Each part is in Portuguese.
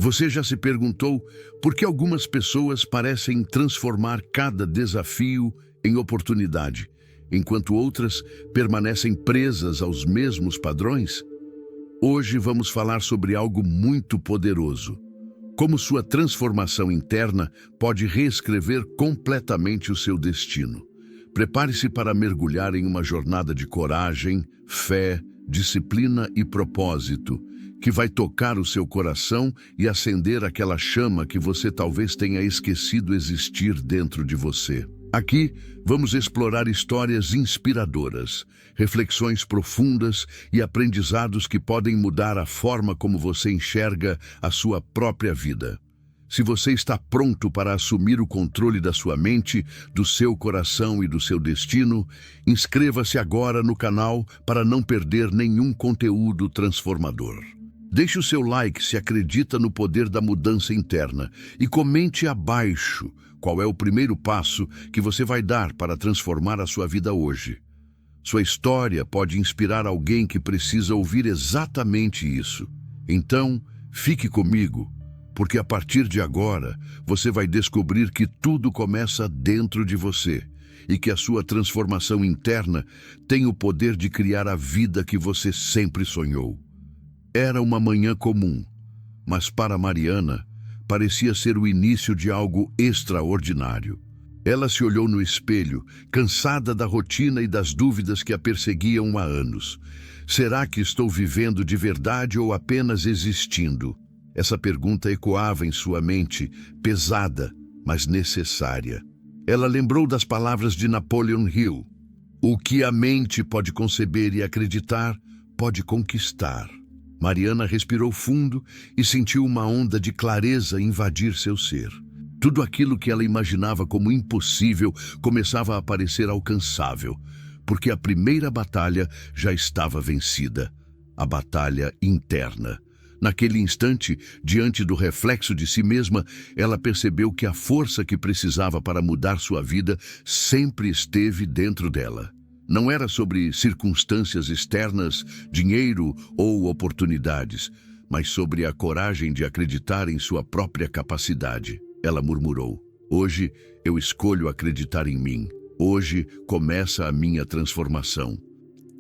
Você já se perguntou por que algumas pessoas parecem transformar cada desafio em oportunidade, enquanto outras permanecem presas aos mesmos padrões? Hoje vamos falar sobre algo muito poderoso. Como sua transformação interna pode reescrever completamente o seu destino. Prepare-se para mergulhar em uma jornada de coragem, fé, disciplina e propósito, que vai tocar o seu coração e acender aquela chama que você talvez tenha esquecido existir dentro de você. Aqui, vamos explorar histórias inspiradoras, reflexões profundas e aprendizados que podem mudar a forma como você enxerga a sua própria vida. Se você está pronto para assumir o controle da sua mente, do seu coração e do seu destino, inscreva-se agora no canal para não perder nenhum conteúdo transformador. Deixe o seu like se acredita no poder da mudança interna e comente abaixo qual é o primeiro passo que você vai dar para transformar a sua vida hoje. Sua história pode inspirar alguém que precisa ouvir exatamente isso. Então, fique comigo, porque a partir de agora você vai descobrir que tudo começa dentro de você e que a sua transformação interna tem o poder de criar a vida que você sempre sonhou. Era uma manhã comum, mas para Mariana parecia ser o início de algo extraordinário. Ela se olhou no espelho, cansada da rotina e das dúvidas que a perseguiam há anos. Será que estou vivendo de verdade ou apenas existindo? Essa pergunta ecoava em sua mente, pesada, mas necessária. Ela lembrou das palavras de Napoleon Hill: "O que a mente pode conceber e acreditar, pode conquistar." Mariana respirou fundo e sentiu uma onda de clareza invadir seu ser. Tudo aquilo que ela imaginava como impossível começava a parecer alcançável, porque a primeira batalha já estava vencida, a batalha interna. Naquele instante, diante do reflexo de si mesma, ela percebeu que a força que precisava para mudar sua vida sempre esteve dentro dela. Não era sobre circunstâncias externas, dinheiro ou oportunidades, mas sobre a coragem de acreditar em sua própria capacidade. Ela murmurou: "Hoje eu escolho acreditar em mim. Hoje começa a minha transformação."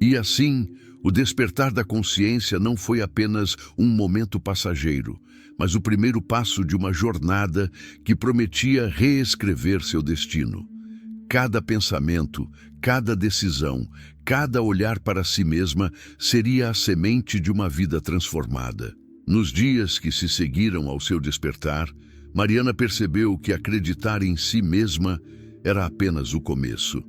E assim, o despertar da consciência não foi apenas um momento passageiro, mas o primeiro passo de uma jornada que prometia reescrever seu destino. Cada pensamento, cada decisão, cada olhar para si mesma seria a semente de uma vida transformada. Nos dias que se seguiram ao seu despertar, Mariana percebeu que acreditar em si mesma era apenas o começo.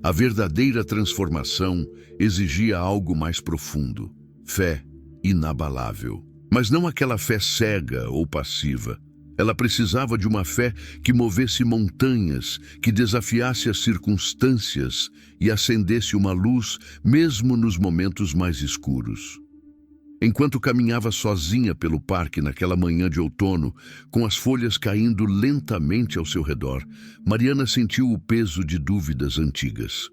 A verdadeira transformação exigia algo mais profundo: fé inabalável. Mas não aquela fé cega ou passiva. Ela precisava de uma fé que movesse montanhas, que desafiasse as circunstâncias e acendesse uma luz mesmo nos momentos mais escuros. Enquanto caminhava sozinha pelo parque naquela manhã de outono, com as folhas caindo lentamente ao seu redor, Mariana sentiu o peso de dúvidas antigas.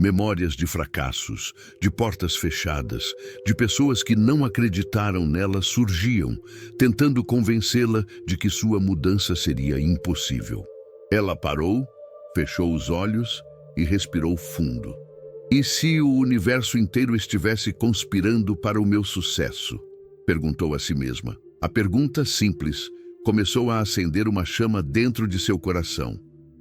Memórias de fracassos, de portas fechadas, de pessoas que não acreditaram nela surgiam, tentando convencê-la de que sua mudança seria impossível. Ela parou, fechou os olhos e respirou fundo. "E se o universo inteiro estivesse conspirando para o meu sucesso?" perguntou a si mesma. A pergunta simples começou a acender uma chama dentro de seu coração.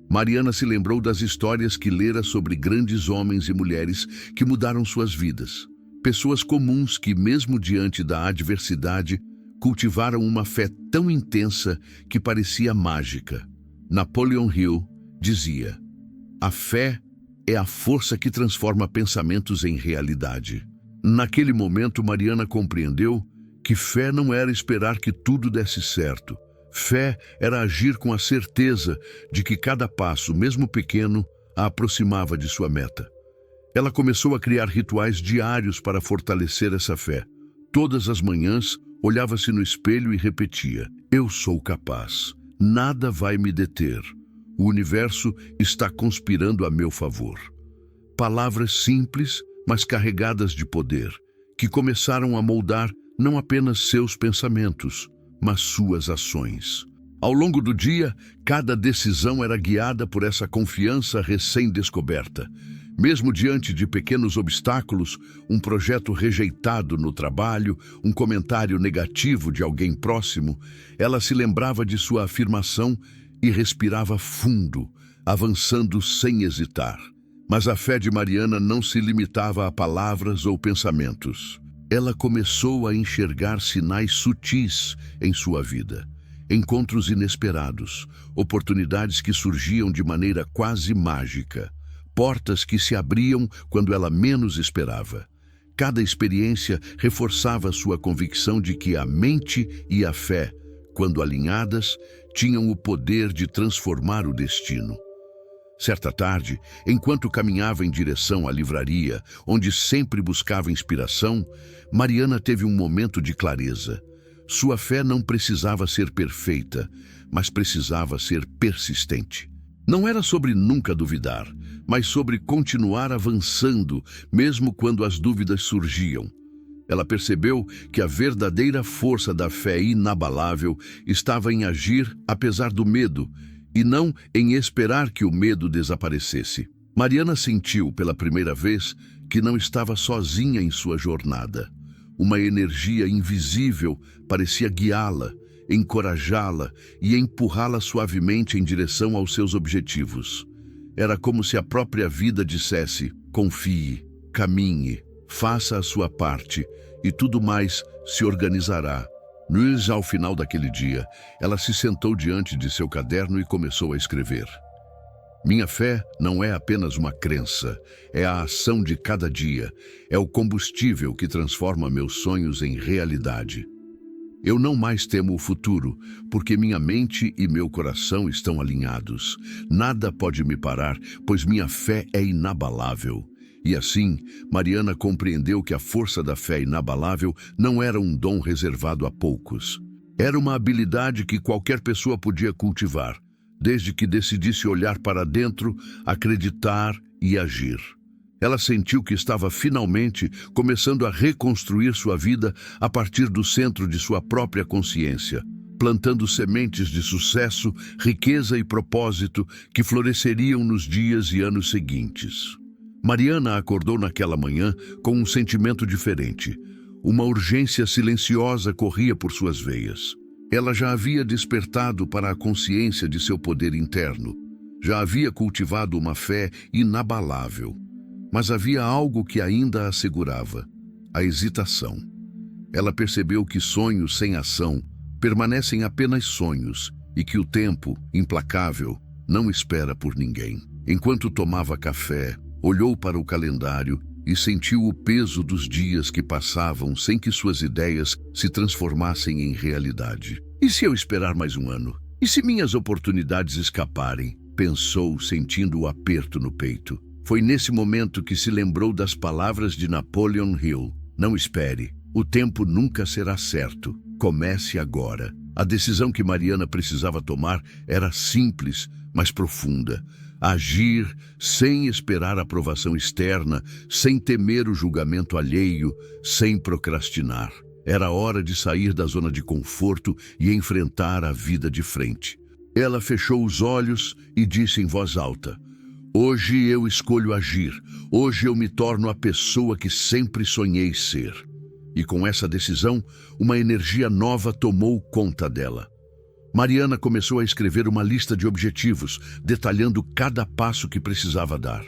Mariana se lembrou das histórias que lera sobre grandes homens e mulheres que mudaram suas vidas. Pessoas comuns que, mesmo diante da adversidade, cultivaram uma fé tão intensa que parecia mágica. Napoleon Hill dizia: "A fé é a força que transforma pensamentos em realidade." Naquele momento, Mariana compreendeu que fé não era esperar que tudo desse certo. Fé era agir com a certeza de que cada passo, mesmo pequeno, a aproximava de sua meta. Ela começou a criar rituais diários para fortalecer essa fé. Todas as manhãs, olhava-se no espelho e repetia: "Eu sou capaz. Nada vai me deter. O universo está conspirando a meu favor." Palavras simples, mas carregadas de poder, que começaram a moldar não apenas seus pensamentos, mas suas ações. Ao longo do dia, cada decisão era guiada por essa confiança recém-descoberta. Mesmo diante de pequenos obstáculos, um projeto rejeitado no trabalho, um comentário negativo de alguém próximo, ela se lembrava de sua afirmação e respirava fundo, avançando sem hesitar. Mas a fé de Mariana não se limitava a palavras ou pensamentos. Ela começou a enxergar sinais sutis em sua vida. Encontros inesperados, oportunidades que surgiam de maneira quase mágica. Portas que se abriam quando ela menos esperava. Cada experiência reforçava sua convicção de que a mente e a fé, quando alinhadas, tinham o poder de transformar o destino. Certa tarde, enquanto caminhava em direção à livraria, onde sempre buscava inspiração, Mariana teve um momento de clareza. Sua fé não precisava ser perfeita, mas precisava ser persistente. Não era sobre nunca duvidar, mas sobre continuar avançando, mesmo quando as dúvidas surgiam. Ela percebeu que a verdadeira força da fé inabalável estava em agir apesar do medo, e não em esperar que o medo desaparecesse. Mariana sentiu pela primeira vez que não estava sozinha em sua jornada. Uma energia invisível parecia guiá-la, encorajá-la e empurrá-la suavemente em direção aos seus objetivos. Era como se a própria vida dissesse: confie, caminhe, faça a sua parte e tudo mais se organizará. Mas, ao final daquele dia, ela se sentou diante de seu caderno e começou a escrever. Minha fé não é apenas uma crença, é a ação de cada dia, é o combustível que transforma meus sonhos em realidade. Eu não mais temo o futuro, porque minha mente e meu coração estão alinhados. Nada pode me parar, pois minha fé é inabalável. E assim, Mariana compreendeu que a força da fé inabalável não era um dom reservado a poucos. Era uma habilidade que qualquer pessoa podia cultivar, desde que decidisse olhar para dentro, acreditar e agir. Ela sentiu que estava finalmente começando a reconstruir sua vida a partir do centro de sua própria consciência, plantando sementes de sucesso, riqueza e propósito que floresceriam nos dias e anos seguintes. Mariana acordou naquela manhã com um sentimento diferente. Uma urgência silenciosa corria por suas veias. Ela já havia despertado para a consciência de seu poder interno. Já havia cultivado uma fé inabalável. Mas havia algo que ainda a segurava: a hesitação. Ela percebeu que sonhos sem ação permanecem apenas sonhos e que o tempo, implacável, não espera por ninguém. Enquanto tomava café, olhou para o calendário e sentiu o peso dos dias que passavam sem que suas ideias se transformassem em realidade. E se eu esperar mais um ano? E se minhas oportunidades escaparem? Pensou, sentindo o aperto no peito. Foi nesse momento que se lembrou das palavras de Napoleon Hill: não espere, o tempo nunca será certo, comece agora. A decisão que Mariana precisava tomar era simples, mas profunda. Agir sem esperar aprovação externa, sem temer o julgamento alheio, sem procrastinar. Era hora de sair da zona de conforto e enfrentar a vida de frente. Ela fechou os olhos e disse em voz alta: hoje eu escolho agir. Hoje eu me torno a pessoa que sempre sonhei ser. E com essa decisão, uma energia nova tomou conta dela. Mariana começou a escrever uma lista de objetivos, detalhando cada passo que precisava dar.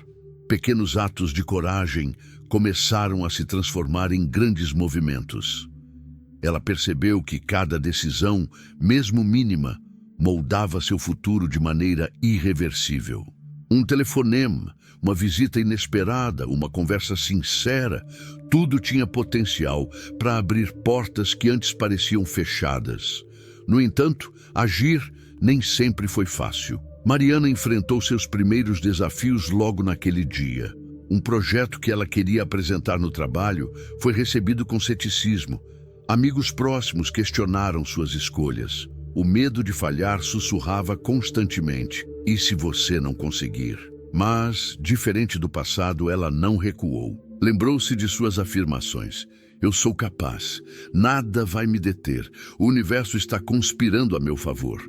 Pequenos atos de coragem começaram a se transformar em grandes movimentos. Ela percebeu que cada decisão, mesmo mínima, moldava seu futuro de maneira irreversível. Um telefonema, uma visita inesperada, uma conversa sincera, tudo tinha potencial para abrir portas que antes pareciam fechadas. No entanto, agir nem sempre foi fácil. Mariana enfrentou seus primeiros desafios logo naquele dia. Um projeto que ela queria apresentar no trabalho foi recebido com ceticismo. Amigos próximos questionaram suas escolhas. O medo de falhar sussurrava constantemente: e se você não conseguir? Mas, diferente do passado, ela não recuou. Lembrou-se de suas afirmações: Eu sou capaz. Nada vai me deter. O universo está conspirando a meu favor.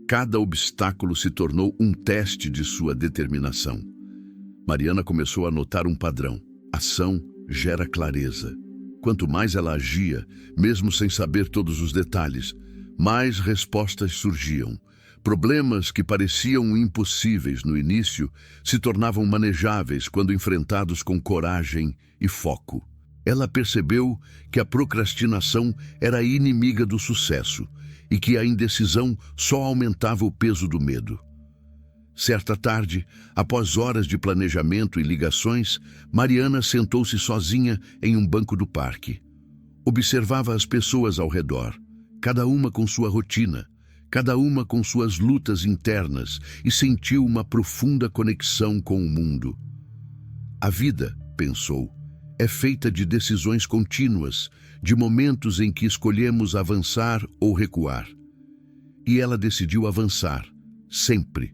Cada obstáculo se tornou um teste de sua determinação. Mariana começou a notar um padrão. Ação gera clareza. Quanto mais ela agia, mesmo sem saber todos os detalhes, mais respostas surgiam. Problemas que pareciam impossíveis no início se tornavam manejáveis quando enfrentados com coragem e foco. Ela percebeu que a procrastinação era inimiga do sucesso e que a indecisão só aumentava o peso do medo. Certa tarde, após horas de planejamento e ligações, Mariana sentou-se sozinha em um banco do parque. Observava as pessoas ao redor, cada uma com sua rotina, cada uma com suas lutas internas, e sentiu uma profunda conexão com o mundo. A vida, pensou, é feita de decisões contínuas, de momentos em que escolhemos avançar ou recuar. E ela decidiu avançar, sempre,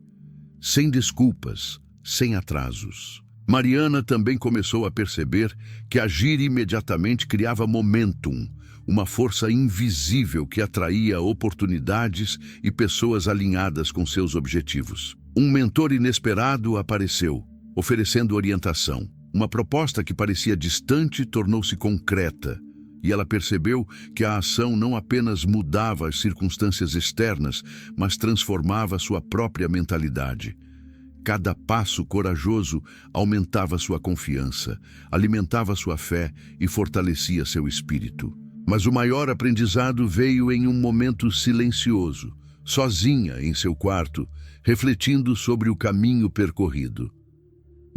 sem desculpas, sem atrasos. Mariana também começou a perceber que agir imediatamente criava momentum, uma força invisível que atraía oportunidades e pessoas alinhadas com seus objetivos. Um mentor inesperado apareceu, oferecendo orientação. Uma proposta que parecia distante tornou-se concreta, e ela percebeu que a ação não apenas mudava as circunstâncias externas, mas transformava sua própria mentalidade. Cada passo corajoso aumentava sua confiança, alimentava sua fé e fortalecia seu espírito. Mas o maior aprendizado veio em um momento silencioso, sozinha em seu quarto, refletindo sobre o caminho percorrido.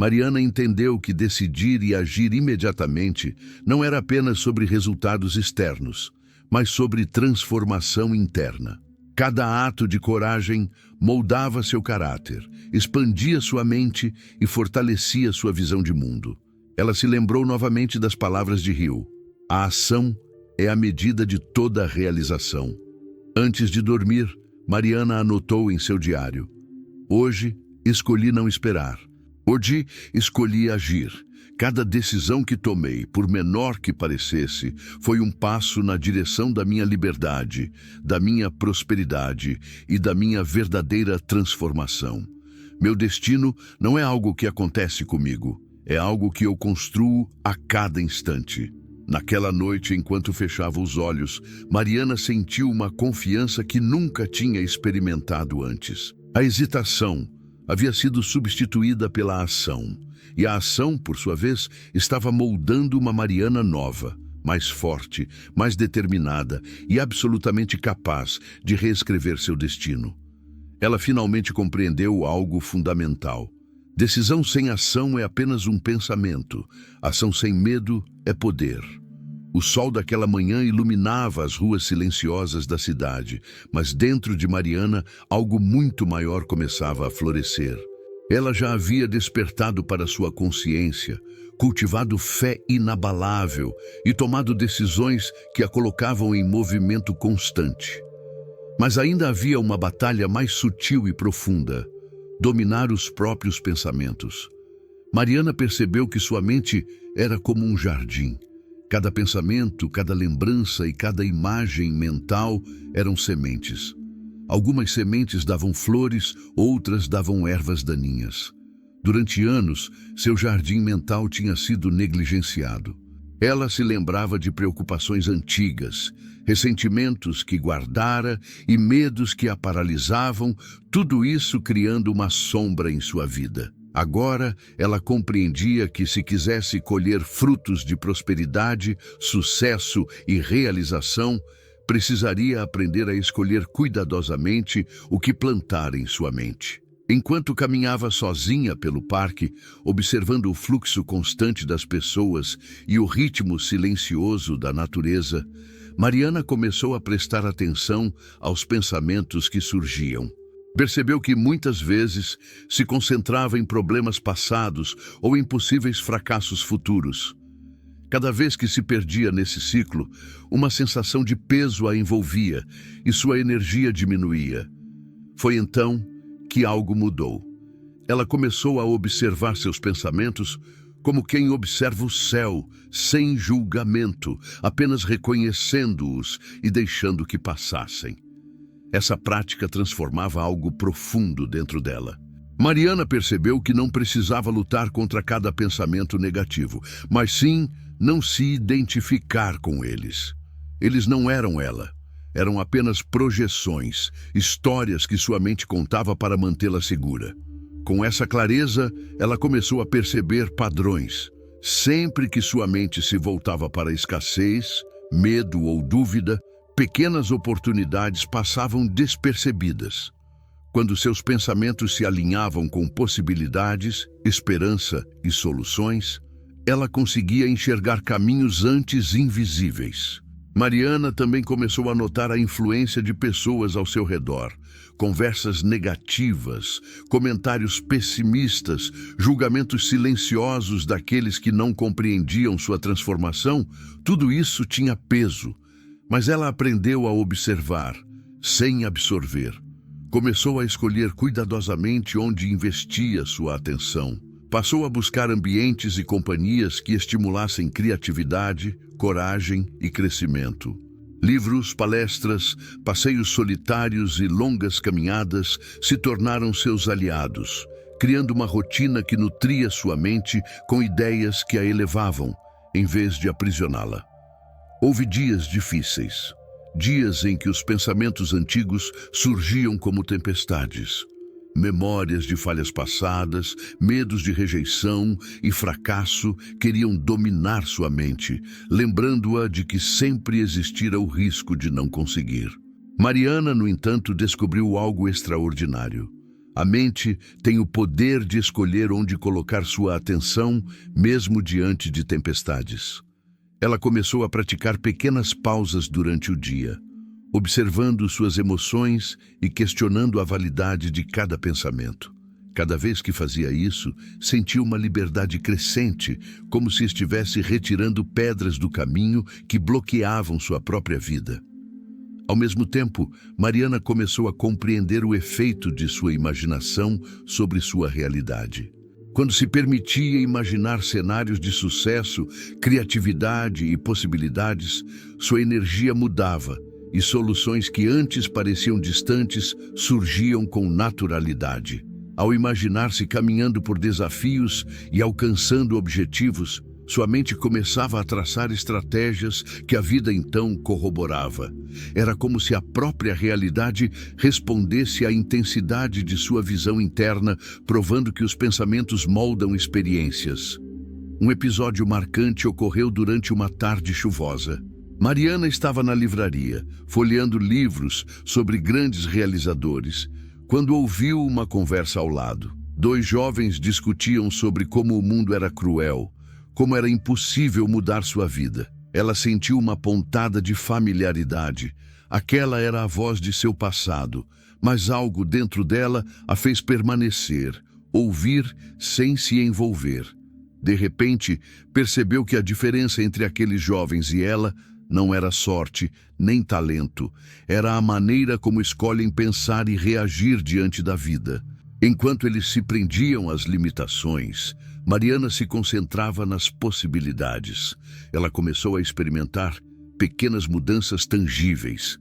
Mariana entendeu que decidir e agir imediatamente não era apenas sobre resultados externos, mas sobre transformação interna. Cada ato de coragem moldava seu caráter, expandia sua mente e fortalecia sua visão de mundo. Ela se lembrou novamente das palavras de Hill: a ação é a medida de toda a realização. Antes de dormir, Mariana anotou em seu diário: hoje escolhi não esperar. Hoje escolhi agir. Cada decisão que tomei, por menor que parecesse, foi um passo na direção da minha liberdade, da minha prosperidade e da minha verdadeira transformação. Meu destino não é algo que acontece comigo, é algo que eu construo a cada instante. Naquela noite, enquanto fechava os olhos, Mariana sentiu uma confiança que nunca tinha experimentado antes. A hesitação havia sido substituída pela ação, e a ação, por sua vez, estava moldando uma Mariana nova, mais forte, mais determinada e absolutamente capaz de reescrever seu destino. Ela finalmente compreendeu algo fundamental. Decisão sem ação é apenas um pensamento. Ação sem medo é poder. O sol daquela manhã iluminava as ruas silenciosas da cidade, mas dentro de Mariana algo muito maior começava a florescer. Ela já havia despertado para sua consciência, cultivado fé inabalável e tomado decisões que a colocavam em movimento constante. Mas ainda havia uma batalha mais sutil e profunda: dominar os próprios pensamentos. Mariana percebeu que sua mente era como um jardim. Cada pensamento, cada lembrança e cada imagem mental eram sementes. Algumas sementes davam flores, outras davam ervas daninhas. Durante anos, seu jardim mental tinha sido negligenciado. Ela se lembrava de preocupações antigas, ressentimentos que guardara e medos que a paralisavam, tudo isso criando uma sombra em sua vida. Agora, ela compreendia que se quisesse colher frutos de prosperidade, sucesso e realização, precisaria aprender a escolher cuidadosamente o que plantar em sua mente. Enquanto caminhava sozinha pelo parque, observando o fluxo constante das pessoas e o ritmo silencioso da natureza, Mariana começou a prestar atenção aos pensamentos que surgiam. Percebeu que muitas vezes se concentrava em problemas passados ou em possíveis fracassos futuros. Cada vez que se perdia nesse ciclo, uma sensação de peso a envolvia e sua energia diminuía. Foi então que algo mudou. Ela começou a observar seus pensamentos como quem observa o céu, sem julgamento, apenas reconhecendo-os e deixando que passassem. Essa prática transformava algo profundo dentro dela. Mariana percebeu que não precisava lutar contra cada pensamento negativo, mas sim não se identificar com eles. Eles não eram ela. Eram apenas projeções, histórias que sua mente contava para mantê-la segura. Com essa clareza, ela começou a perceber padrões. Sempre que sua mente se voltava para a escassez, medo ou dúvida, pequenas oportunidades passavam despercebidas. Quando seus pensamentos se alinhavam com possibilidades, esperança e soluções, ela conseguia enxergar caminhos antes invisíveis. Mariana também começou a notar a influência de pessoas ao seu redor. Conversas negativas, comentários pessimistas, julgamentos silenciosos daqueles que não compreendiam sua transformação, tudo isso tinha peso. Mas ela aprendeu a observar, sem absorver. Começou a escolher cuidadosamente onde investia sua atenção. Passou a buscar ambientes e companhias que estimulassem criatividade, coragem e crescimento. Livros, palestras, passeios solitários e longas caminhadas se tornaram seus aliados, criando uma rotina que nutria sua mente com ideias que a elevavam, em vez de aprisioná-la. Houve dias difíceis, dias em que os pensamentos antigos surgiam como tempestades. Memórias de falhas passadas, medos de rejeição e fracasso queriam dominar sua mente, lembrando-a de que sempre existira o risco de não conseguir. Mariana, no entanto, descobriu algo extraordinário. A mente tem o poder de escolher onde colocar sua atenção, mesmo diante de tempestades. Ela começou a praticar pequenas pausas durante o dia, observando suas emoções e questionando a validade de cada pensamento. Cada vez que fazia isso, sentia uma liberdade crescente, como se estivesse retirando pedras do caminho que bloqueavam sua própria vida. Ao mesmo tempo, Mariana começou a compreender o efeito de sua imaginação sobre sua realidade. Quando se permitia imaginar cenários de sucesso, criatividade e possibilidades, sua energia mudava, e soluções que antes pareciam distantes surgiam com naturalidade. Ao imaginar-se caminhando por desafios e alcançando objetivos, sua mente começava a traçar estratégias que a vida então corroborava. Era como se a própria realidade respondesse à intensidade de sua visão interna, provando que os pensamentos moldam experiências. Um episódio marcante ocorreu durante uma tarde chuvosa. Mariana estava na livraria, folheando livros sobre grandes realizadores, quando ouviu uma conversa ao lado. Dois jovens discutiam sobre como o mundo era cruel, como era impossível mudar sua vida. Ela sentiu uma pontada de familiaridade. Aquela era a voz de seu passado, mas algo dentro dela a fez permanecer, ouvir sem se envolver. De repente, percebeu que a diferença entre aqueles jovens e ela não era sorte, nem talento. Era a maneira como escolhem pensar e reagir diante da vida. Enquanto eles se prendiam às limitações, Mariana se concentrava nas possibilidades. Ela começou a experimentar pequenas mudanças tangíveis.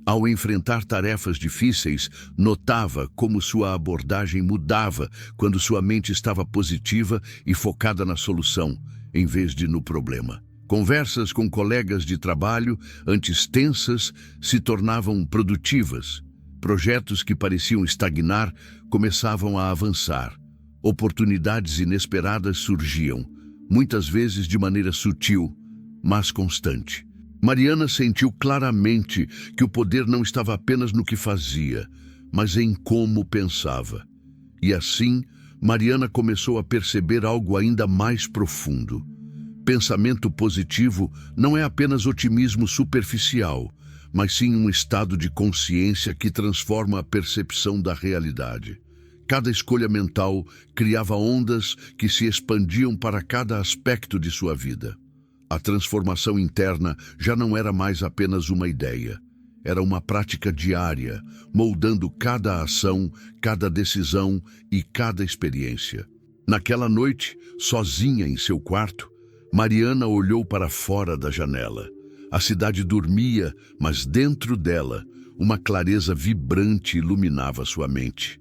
Ao enfrentar tarefas difíceis, notava como sua abordagem mudava quando sua mente estava positiva e focada na solução, em vez de no problema. Conversas com colegas de trabalho, antes tensas, se tornavam produtivas. Projetos que pareciam estagnar começavam a avançar. Oportunidades inesperadas surgiam, muitas vezes de maneira sutil, mas constante. Mariana sentiu claramente que o poder não estava apenas no que fazia, mas em como pensava. E assim, Mariana começou a perceber algo ainda mais profundo. Pensamento positivo não é apenas otimismo superficial, mas sim um estado de consciência que transforma a percepção da realidade. Cada escolha mental criava ondas que se expandiam para cada aspecto de sua vida. A transformação interna já não era mais apenas uma ideia. Era uma prática diária, moldando cada ação, cada decisão e cada experiência. Naquela noite, sozinha em seu quarto, Mariana olhou para fora da janela. A cidade dormia, mas dentro dela, uma clareza vibrante iluminava sua mente.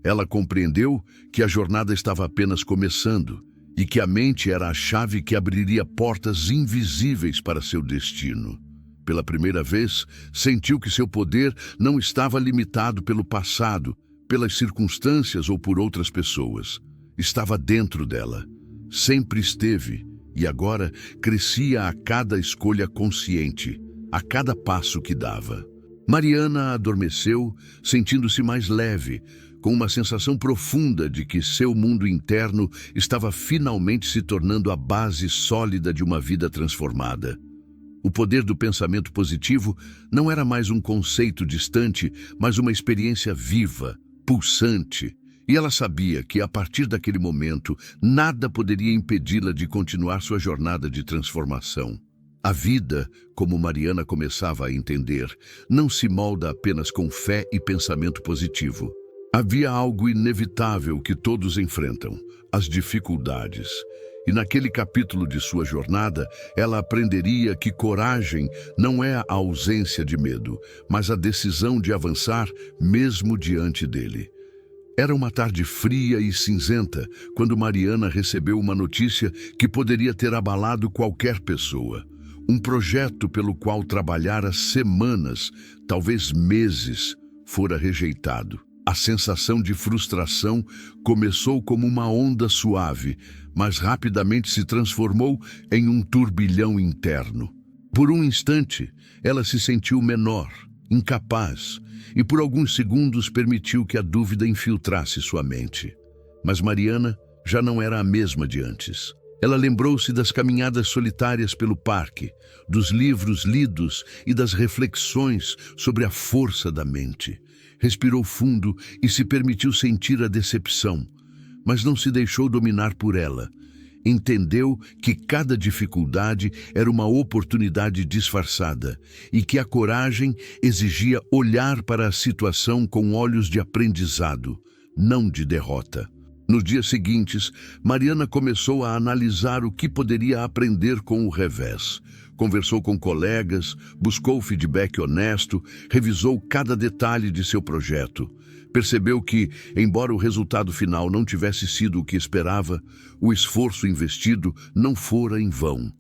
Ela compreendeu que a jornada estava apenas começando e que a mente era a chave que abriria portas invisíveis para seu destino. Pela primeira vez, sentiu que seu poder não estava limitado pelo passado, pelas circunstâncias ou por outras pessoas. Estava dentro dela. Sempre esteve e agora crescia a cada escolha consciente, a cada passo que dava. Mariana adormeceu, sentindo-se mais leve, com uma sensação profunda de que seu mundo interno estava finalmente se tornando a base sólida de uma vida transformada. O poder do pensamento positivo não era mais um conceito distante, mas uma experiência viva, pulsante. E ela sabia que, a partir daquele momento, nada poderia impedi-la de continuar sua jornada de transformação. A vida, como Mariana começava a entender, não se molda apenas com fé e pensamento positivo. Havia algo inevitável que todos enfrentam: as dificuldades. E naquele capítulo de sua jornada, ela aprenderia que coragem não é a ausência de medo, mas a decisão de avançar mesmo diante dele. Era uma tarde fria e cinzenta quando Mariana recebeu uma notícia que poderia ter abalado qualquer pessoa. Um projeto pelo qual trabalhara semanas, talvez meses, fora rejeitado. A sensação de frustração começou como uma onda suave, mas rapidamente se transformou em um turbilhão interno. Por um instante, ela se sentiu menor, incapaz, e por alguns segundos permitiu que a dúvida infiltrasse sua mente. Mas Mariana já não era a mesma de antes. Ela lembrou-se das caminhadas solitárias pelo parque, dos livros lidos e das reflexões sobre a força da mente. Respirou fundo e se permitiu sentir a decepção, mas não se deixou dominar por ela. Entendeu que cada dificuldade era uma oportunidade disfarçada e que a coragem exigia olhar para a situação com olhos de aprendizado, não de derrota. Nos dias seguintes, Mariana começou a analisar o que poderia aprender com o revés. Conversou com colegas, buscou feedback honesto, revisou cada detalhe de seu projeto. Percebeu que, embora o resultado final não tivesse sido o que esperava, o esforço investido não fora em vão.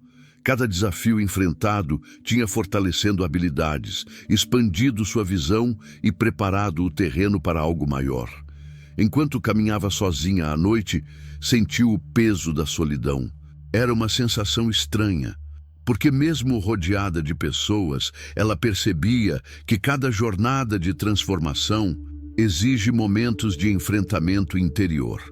Cada desafio enfrentado tinha fortalecendo habilidades, expandido sua visão e preparado o terreno para algo maior. Enquanto caminhava sozinha à noite, sentiu o peso da solidão. Era uma sensação estranha, porque mesmo rodeada de pessoas, ela percebia que cada jornada de transformação exige momentos de enfrentamento interior.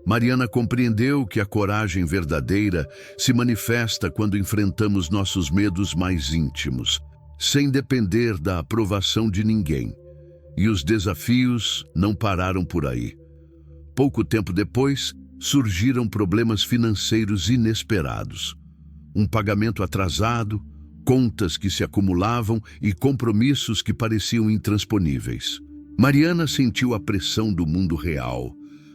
Mariana compreendeu que a coragem verdadeira se manifesta quando enfrentamos nossos medos mais íntimos, sem depender da aprovação de ninguém. E os desafios não pararam por aí. Pouco tempo depois, surgiram problemas financeiros inesperados. Um pagamento atrasado, contas que se acumulavam e compromissos que pareciam intransponíveis. Mariana sentiu a pressão do mundo real,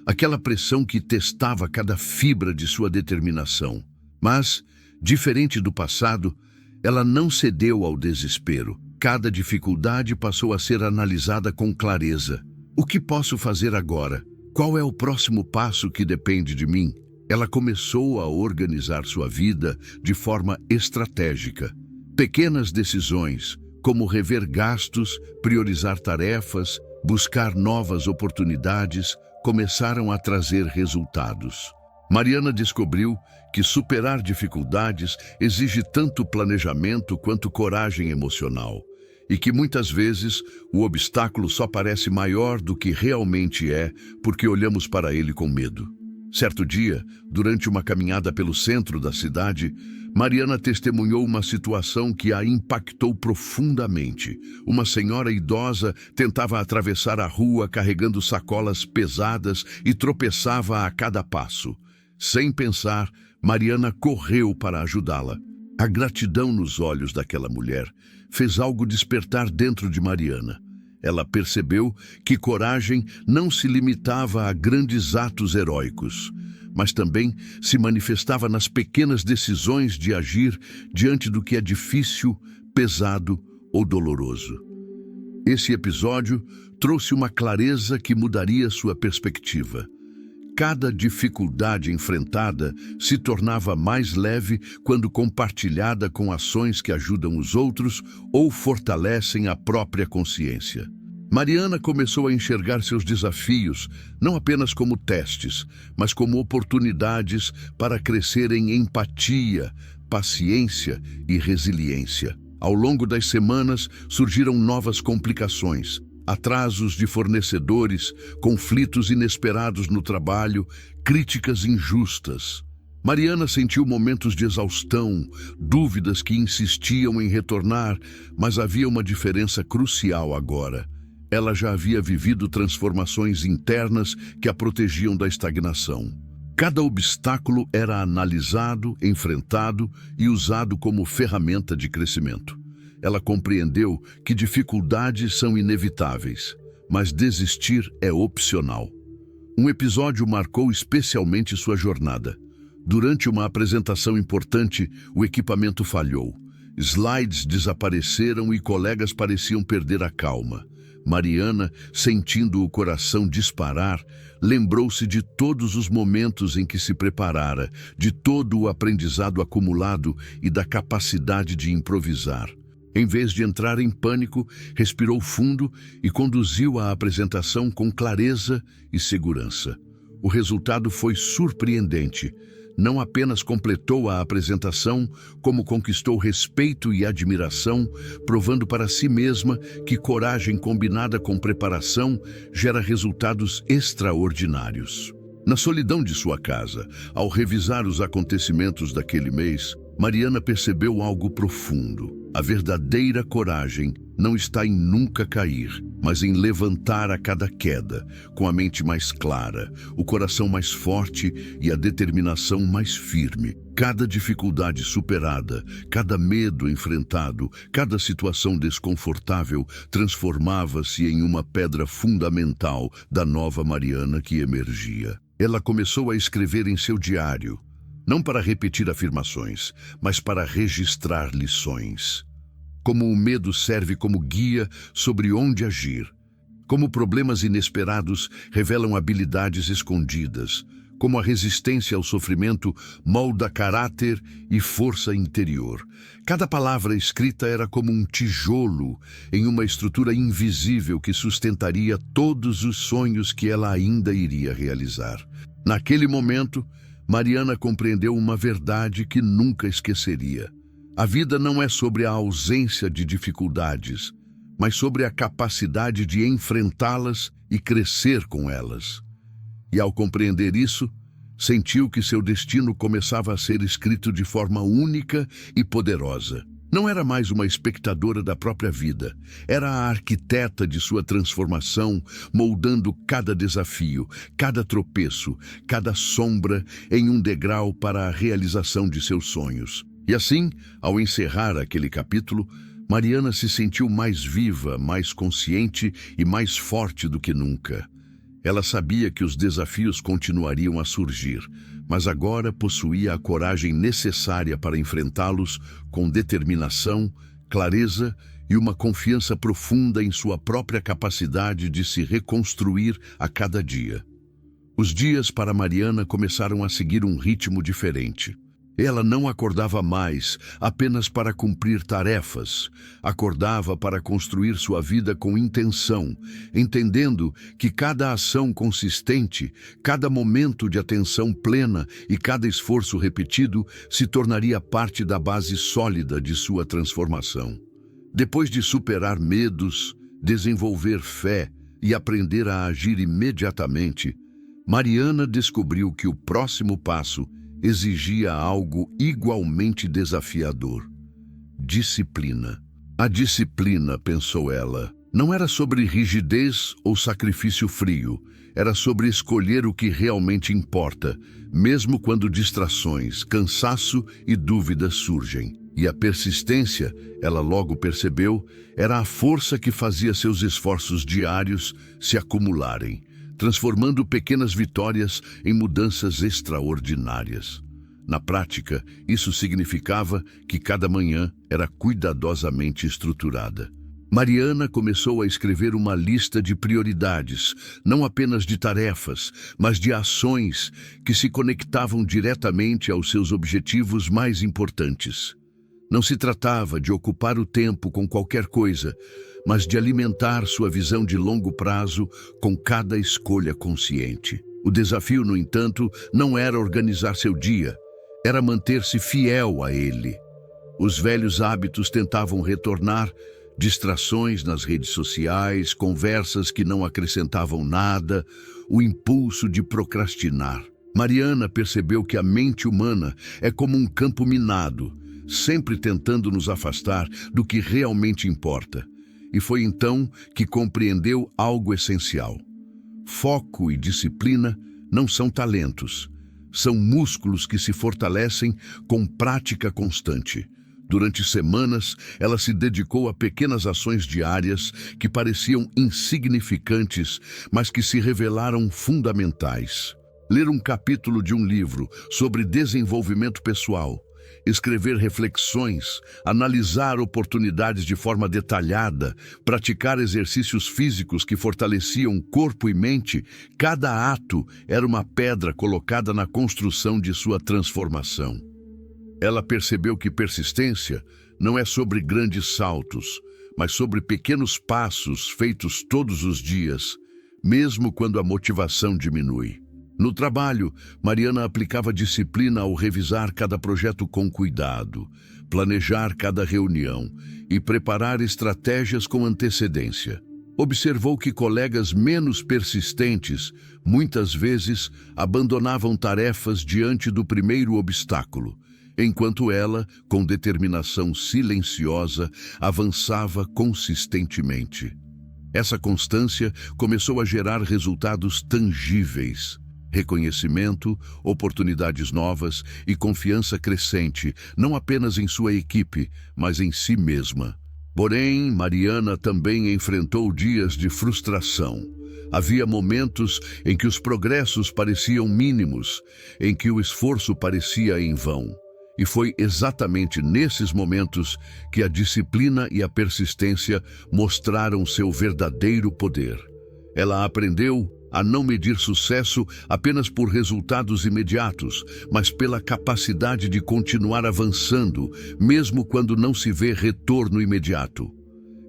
aquela pressão que testava cada fibra de sua determinação. Mas, diferente do passado, ela não cedeu ao desespero. Cada dificuldade passou a ser analisada com clareza. O que posso fazer agora? Qual é o próximo passo que depende de mim? Ela começou a organizar sua vida de forma estratégica. Pequenas decisões, como rever gastos, priorizar tarefas, buscar novas oportunidades, começaram a trazer resultados. Mariana descobriu que superar dificuldades exige tanto planejamento quanto coragem emocional, e que muitas vezes o obstáculo só parece maior do que realmente é porque olhamos para ele com medo. Certo dia, durante uma caminhada pelo centro da cidade, Mariana testemunhou uma situação que a impactou profundamente. Uma senhora idosa tentava atravessar a rua carregando sacolas pesadas e tropeçava a cada passo. Sem pensar, Mariana correu para ajudá-la. A gratidão nos olhos daquela mulher fez algo despertar dentro de Mariana. Ela percebeu que coragem não se limitava a grandes atos heróicos, mas também se manifestava nas pequenas decisões de agir diante do que é difícil, pesado ou doloroso. Esse episódio trouxe uma clareza que mudaria sua perspectiva. Cada dificuldade enfrentada se tornava mais leve quando compartilhada com ações que ajudam os outros ou fortalecem a própria consciência. Mariana começou a enxergar seus desafios não apenas como testes, mas como oportunidades para crescer em empatia, paciência e resiliência. Ao longo das semanas surgiram novas complicações. Atrasos de fornecedores, conflitos inesperados no trabalho, críticas injustas. Mariana sentiu momentos de exaustão, dúvidas que insistiam em retornar, mas havia uma diferença crucial agora. Ela já havia vivido transformações internas que a protegiam da estagnação. Cada obstáculo era analisado, enfrentado e usado como ferramenta de crescimento. Ela compreendeu que dificuldades são inevitáveis, mas desistir é opcional. Um episódio marcou especialmente sua jornada. Durante uma apresentação importante, o equipamento falhou. Slides desapareceram e colegas pareciam perder a calma. Mariana, sentindo o coração disparar, lembrou-se de todos os momentos em que se preparara, de todo o aprendizado acumulado e da capacidade de improvisar. Em vez de entrar em pânico, respirou fundo e conduziu a apresentação com clareza e segurança. O resultado foi surpreendente. Não apenas completou a apresentação, como conquistou respeito e admiração, provando para si mesma que coragem combinada com preparação gera resultados extraordinários. Na solidão de sua casa, ao revisar os acontecimentos daquele mês, Mariana percebeu algo profundo. A verdadeira coragem não está em nunca cair, mas em levantar a cada queda, com a mente mais clara, o coração mais forte e a determinação mais firme. Cada dificuldade superada, cada medo enfrentado, cada situação desconfortável transformava-se em uma pedra fundamental da nova Mariana que emergia. Ela começou a escrever em seu diário, não para repetir afirmações, mas para registrar lições. Como o medo serve como guia sobre onde agir. Como problemas inesperados revelam habilidades escondidas. Como a resistência ao sofrimento molda caráter e força interior. Cada palavra escrita era como um tijolo em uma estrutura invisível que sustentaria todos os sonhos que ela ainda iria realizar. Naquele momento, Mariana compreendeu uma verdade que nunca esqueceria. A vida não é sobre a ausência de dificuldades, mas sobre a capacidade de enfrentá-las e crescer com elas. E ao compreender isso, sentiu que seu destino começava a ser escrito de forma única e poderosa. Não era mais uma espectadora da própria vida, era a arquiteta de sua transformação, moldando cada desafio, cada tropeço, cada sombra em um degrau para a realização de seus sonhos. E assim, ao encerrar aquele capítulo, Mariana se sentiu mais viva, mais consciente e mais forte do que nunca. Ela sabia que os desafios continuariam a surgir, mas agora possuía a coragem necessária para enfrentá-los com determinação, clareza e uma confiança profunda em sua própria capacidade de se reconstruir a cada dia. Os dias para Mariana começaram a seguir um ritmo diferente. Ela não acordava mais apenas para cumprir tarefas, acordava para construir sua vida com intenção, entendendo que cada ação consistente, cada momento de atenção plena e cada esforço repetido se tornaria parte da base sólida de sua transformação. Depois de superar medos, desenvolver fé e aprender a agir imediatamente, Mariana descobriu que o próximo passo exigia algo igualmente desafiador: disciplina. A disciplina, pensou ela, não era sobre rigidez ou sacrifício frio, era sobre escolher o que realmente importa, mesmo quando distrações, cansaço e dúvidas surgem. E a persistência, ela logo percebeu, era a força que fazia seus esforços diários se acumularem, transformando pequenas vitórias em mudanças extraordinárias. Na prática, isso significava que cada manhã era cuidadosamente estruturada. Mariana começou a escrever uma lista de prioridades, não apenas de tarefas, mas de ações que se conectavam diretamente aos seus objetivos mais importantes. Não se tratava de ocupar o tempo com qualquer coisa, mas de alimentar sua visão de longo prazo com cada escolha consciente. O desafio, no entanto, não era organizar seu dia, era manter-se fiel a ele. Os velhos hábitos tentavam retornar, distrações nas redes sociais, conversas que não acrescentavam nada, o impulso de procrastinar. Mariana percebeu que a mente humana é como um campo minado, sempre tentando nos afastar do que realmente importa. E foi então que compreendeu algo essencial. Foco e disciplina não são talentos, são músculos que se fortalecem com prática constante. Durante semanas, ela se dedicou a pequenas ações diárias que pareciam insignificantes, mas que se revelaram fundamentais. Ler um capítulo de um livro sobre desenvolvimento pessoal, escrever reflexões, analisar oportunidades de forma detalhada, praticar exercícios físicos que fortaleciam corpo e mente, cada ato era uma pedra colocada na construção de sua transformação. Ela percebeu que persistência não é sobre grandes saltos, mas sobre pequenos passos feitos todos os dias, mesmo quando a motivação diminui. No trabalho, Mariana aplicava disciplina ao revisar cada projeto com cuidado, planejar cada reunião e preparar estratégias com antecedência. Observou que colegas menos persistentes, muitas vezes, abandonavam tarefas diante do primeiro obstáculo, enquanto ela, com determinação silenciosa, avançava consistentemente. Essa constância começou a gerar resultados tangíveis. Reconhecimento, oportunidades novas e confiança crescente, não apenas em sua equipe, mas em si mesma. Porém, Mariana também enfrentou dias de frustração. Havia momentos em que os progressos pareciam mínimos, em que o esforço parecia em vão. E foi exatamente nesses momentos que a disciplina e a persistência mostraram seu verdadeiro poder. Ela aprendeu a não medir sucesso apenas por resultados imediatos, mas pela capacidade de continuar avançando, mesmo quando não se vê retorno imediato.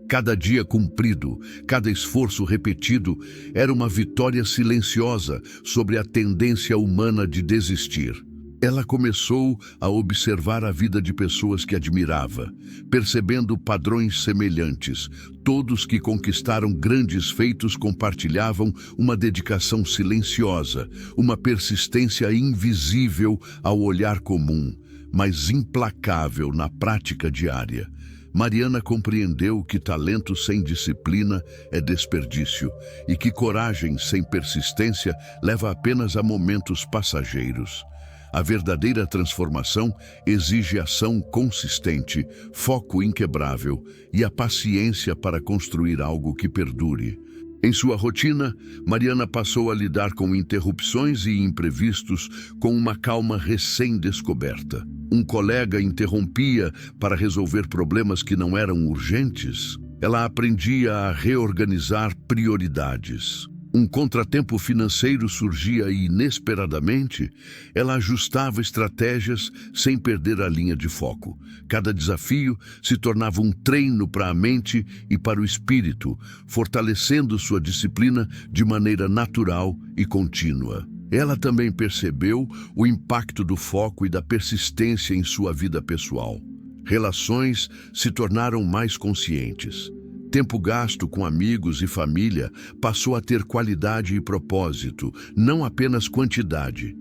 Cada dia cumprido, cada esforço repetido, era uma vitória silenciosa sobre a tendência humana de desistir. Ela começou a observar a vida de pessoas que admirava, percebendo padrões semelhantes. Todos que conquistaram grandes feitos compartilhavam uma dedicação silenciosa, uma persistência invisível ao olhar comum, mas implacável na prática diária. Mariana compreendeu que talento sem disciplina é desperdício e que coragem sem persistência leva apenas a momentos passageiros. A verdadeira transformação exige ação consistente, foco inquebrável e a paciência para construir algo que perdure. Em sua rotina, Mariana passou a lidar com interrupções e imprevistos com uma calma recém-descoberta. Um colega interrompia para resolver problemas que não eram urgentes. Ela aprendia a reorganizar prioridades. Um contratempo financeiro surgia inesperadamente, ela ajustava estratégias sem perder a linha de foco. Cada desafio se tornava um treino para a mente e para o espírito, fortalecendo sua disciplina de maneira natural e contínua. Ela também percebeu o impacto do foco e da persistência em sua vida pessoal. Relações se tornaram mais conscientes. Tempo gasto com amigos e família passou a ter qualidade e propósito, não apenas quantidade.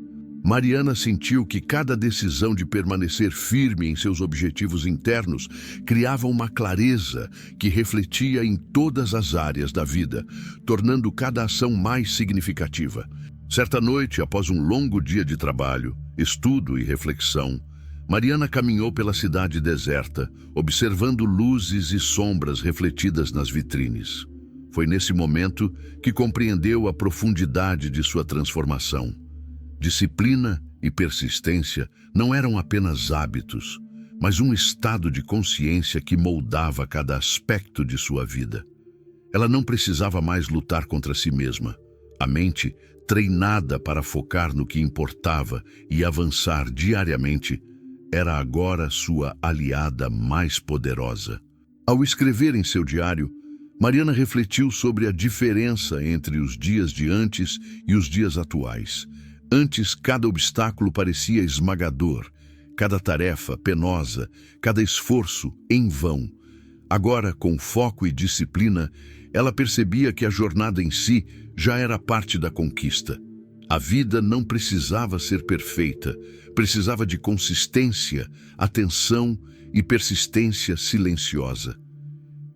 Mariana sentiu que cada decisão de permanecer firme em seus objetivos internos criava uma clareza que refletia em todas as áreas da vida, tornando cada ação mais significativa. Certa noite, após um longo dia de trabalho, estudo e reflexão, Mariana caminhou pela cidade deserta, observando luzes e sombras refletidas nas vitrines. Foi nesse momento que compreendeu a profundidade de sua transformação. Disciplina e persistência não eram apenas hábitos, mas um estado de consciência que moldava cada aspecto de sua vida. Ela não precisava mais lutar contra si mesma. A mente, treinada para focar no que importava e avançar diariamente, era agora sua aliada mais poderosa. Ao escrever em seu diário, Mariana refletiu sobre a diferença entre os dias de antes e os dias atuais. Antes, cada obstáculo parecia esmagador, cada tarefa penosa, cada esforço em vão. Agora, com foco e disciplina, ela percebia que a jornada em si já era parte da conquista. A vida não precisava ser perfeita, precisava de consistência, atenção e persistência silenciosa.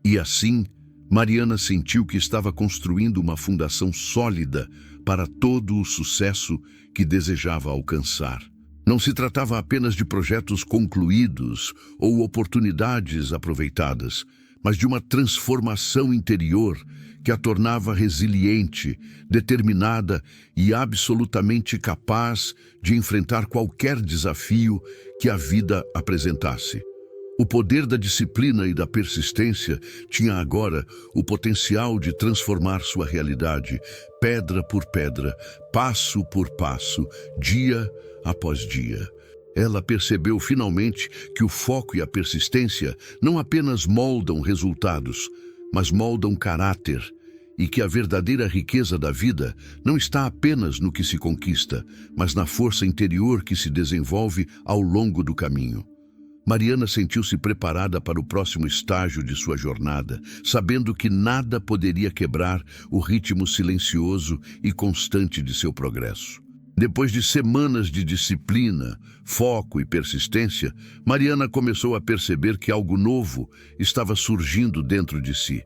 E assim, Mariana sentiu que estava construindo uma fundação sólida para todo o sucesso que desejava alcançar. Não se tratava apenas de projetos concluídos ou oportunidades aproveitadas, mas de uma transformação interior que a tornava resiliente, determinada e absolutamente capaz de enfrentar qualquer desafio que a vida apresentasse. O poder da disciplina e da persistência tinha agora o potencial de transformar sua realidade, pedra por pedra, passo por passo, dia após dia. Ela percebeu finalmente que o foco e a persistência não apenas moldam resultados, mas moldam caráter, e que a verdadeira riqueza da vida não está apenas no que se conquista, mas na força interior que se desenvolve ao longo do caminho. Mariana sentiu-se preparada para o próximo estágio de sua jornada, sabendo que nada poderia quebrar o ritmo silencioso e constante de seu progresso. Depois de semanas de disciplina, foco e persistência, Mariana começou a perceber que algo novo estava surgindo dentro de si.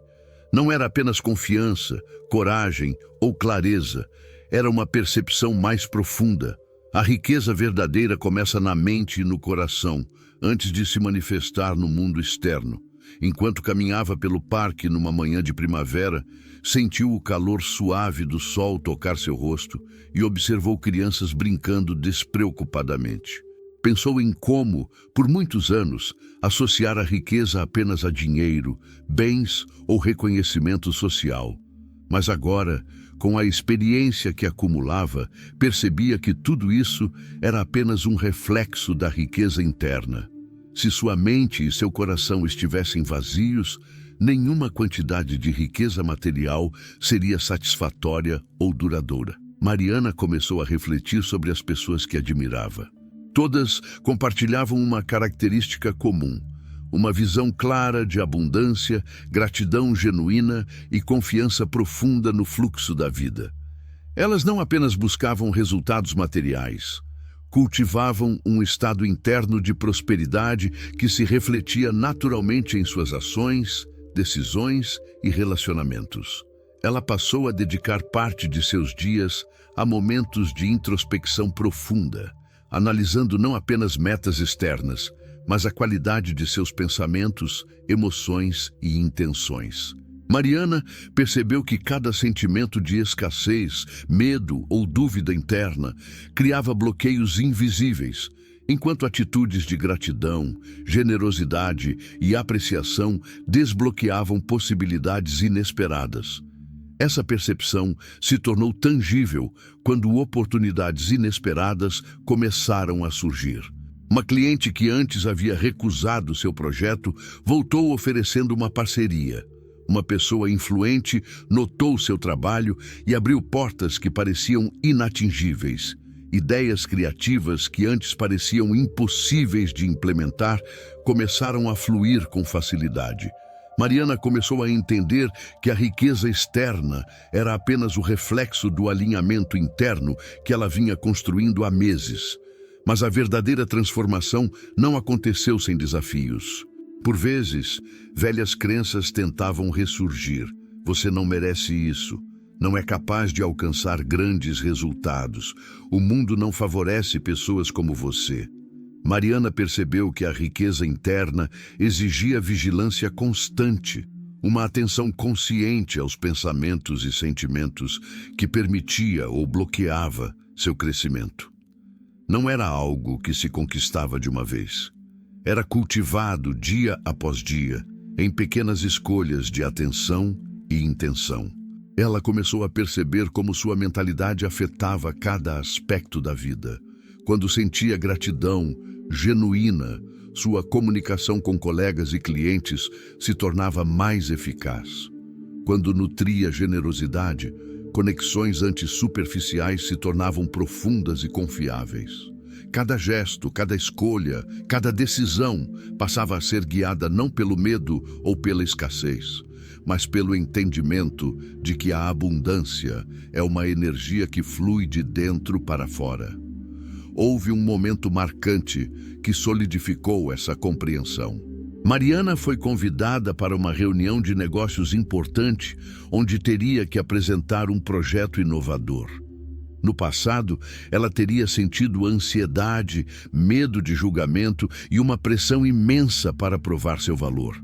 Não era apenas confiança, coragem ou clareza, era uma percepção mais profunda. A riqueza verdadeira começa na mente e no coração, antes de se manifestar no mundo externo. Enquanto caminhava pelo parque numa manhã de primavera, sentiu o calor suave do sol tocar seu rosto e observou crianças brincando despreocupadamente. Pensou em como, por muitos anos, associar a riqueza apenas a dinheiro, bens ou reconhecimento social. Mas agora, com a experiência que acumulava, percebia que tudo isso era apenas um reflexo da riqueza interna. Se sua mente e seu coração estivessem vazios, nenhuma quantidade de riqueza material seria satisfatória ou duradoura. Mariana começou a refletir sobre as pessoas que admirava. Todas compartilhavam uma característica comum: uma visão clara de abundância, gratidão genuína e confiança profunda no fluxo da vida. Elas não apenas buscavam resultados materiais, cultivavam um estado interno de prosperidade que se refletia naturalmente em suas ações, decisões e relacionamentos. Ela passou a dedicar parte de seus dias a momentos de introspecção profunda, analisando não apenas metas externas, mas a qualidade de seus pensamentos, emoções e intenções. Mariana percebeu que cada sentimento de escassez, medo ou dúvida interna criava bloqueios invisíveis, enquanto atitudes de gratidão, generosidade e apreciação desbloqueavam possibilidades inesperadas. Essa percepção se tornou tangível quando oportunidades inesperadas começaram a surgir. Uma cliente que antes havia recusado seu projeto voltou oferecendo uma parceria. Uma pessoa influente notou seu trabalho e abriu portas que pareciam inatingíveis. Ideias criativas que antes pareciam impossíveis de implementar começaram a fluir com facilidade. Mariana começou a entender que a riqueza externa era apenas o reflexo do alinhamento interno que ela vinha construindo há meses. Mas a verdadeira transformação não aconteceu sem desafios. Por vezes, velhas crenças tentavam ressurgir. Você não merece isso. Não é capaz de alcançar grandes resultados. O mundo não favorece pessoas como você. Mariana percebeu que a riqueza interna exigia vigilância constante, uma atenção consciente aos pensamentos e sentimentos que permitia ou bloqueava seu crescimento. Não era algo que se conquistava de uma vez. Era cultivado dia após dia, em pequenas escolhas de atenção e intenção. Ela começou a perceber como sua mentalidade afetava cada aspecto da vida. Quando sentia gratidão genuína, sua comunicação com colegas e clientes se tornava mais eficaz. Quando nutria generosidade, conexões antisuperficiais se tornavam profundas e confiáveis. Cada gesto, cada escolha, cada decisão passava a ser guiada não pelo medo ou pela escassez, mas pelo entendimento de que a abundância é uma energia que flui de dentro para fora. Houve um momento marcante que solidificou essa compreensão. Mariana foi convidada para uma reunião de negócios importante, onde teria que apresentar um projeto inovador. No passado, ela teria sentido ansiedade, medo de julgamento e uma pressão imensa para provar seu valor.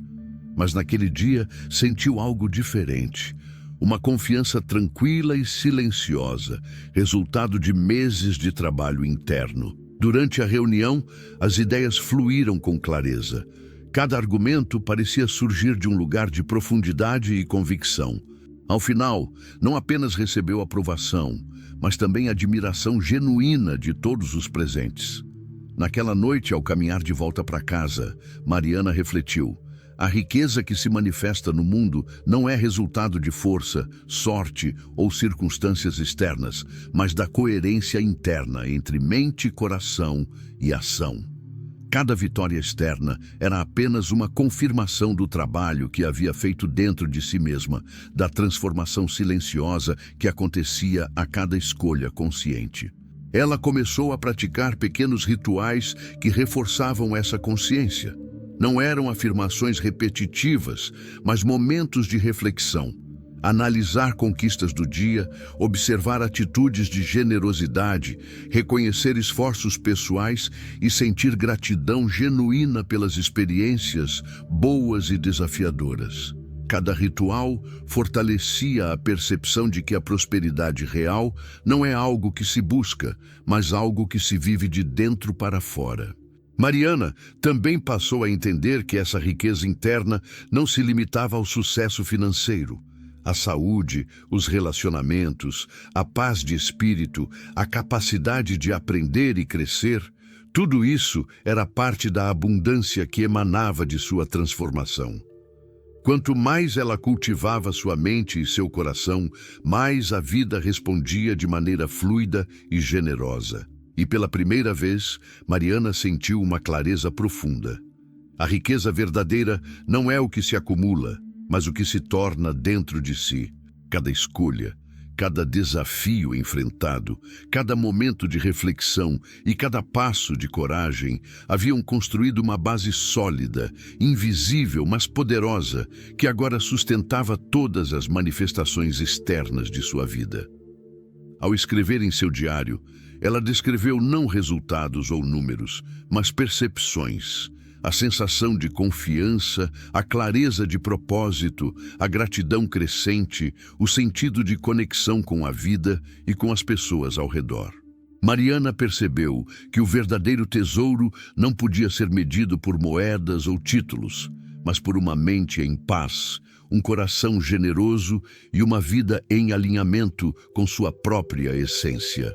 Mas naquele dia sentiu algo diferente. Uma confiança tranquila e silenciosa, resultado de meses de trabalho interno. Durante a reunião, as ideias fluíram com clareza. Cada argumento parecia surgir de um lugar de profundidade e convicção. Ao final, não apenas recebeu aprovação, mas também admiração genuína de todos os presentes. Naquela noite, ao caminhar de volta para casa, Mariana refletiu: a riqueza que se manifesta no mundo não é resultado de força, sorte ou circunstâncias externas, mas da coerência interna entre mente, coração e ação. Cada vitória externa era apenas uma confirmação do trabalho que havia feito dentro de si mesma, da transformação silenciosa que acontecia a cada escolha consciente. Ela começou a praticar pequenos rituais que reforçavam essa consciência. Não eram afirmações repetitivas, mas momentos de reflexão. Analisar conquistas do dia, observar atitudes de generosidade, reconhecer esforços pessoais e sentir gratidão genuína pelas experiências boas e desafiadoras. Cada ritual fortalecia a percepção de que a prosperidade real não é algo que se busca, mas algo que se vive de dentro para fora. Mariana também passou a entender que essa riqueza interna não se limitava ao sucesso financeiro. A saúde, os relacionamentos, a paz de espírito, a capacidade de aprender e crescer, tudo isso era parte da abundância que emanava de sua transformação. Quanto mais ela cultivava sua mente e seu coração, mais a vida respondia de maneira fluida e generosa. E pela primeira vez, Mariana sentiu uma clareza profunda. A riqueza verdadeira não é o que se acumula, mas o que se torna dentro de si. Cada escolha, cada desafio enfrentado, cada momento de reflexão e cada passo de coragem haviam construído uma base sólida, invisível, mas poderosa, que agora sustentava todas as manifestações externas de sua vida. Ao escrever em seu diário, ela descreveu não resultados ou números, mas percepções, a sensação de confiança, a clareza de propósito, a gratidão crescente, o sentido de conexão com a vida e com as pessoas ao redor. Mariana percebeu que o verdadeiro tesouro não podia ser medido por moedas ou títulos, mas por uma mente em paz, um coração generoso e uma vida em alinhamento com sua própria essência.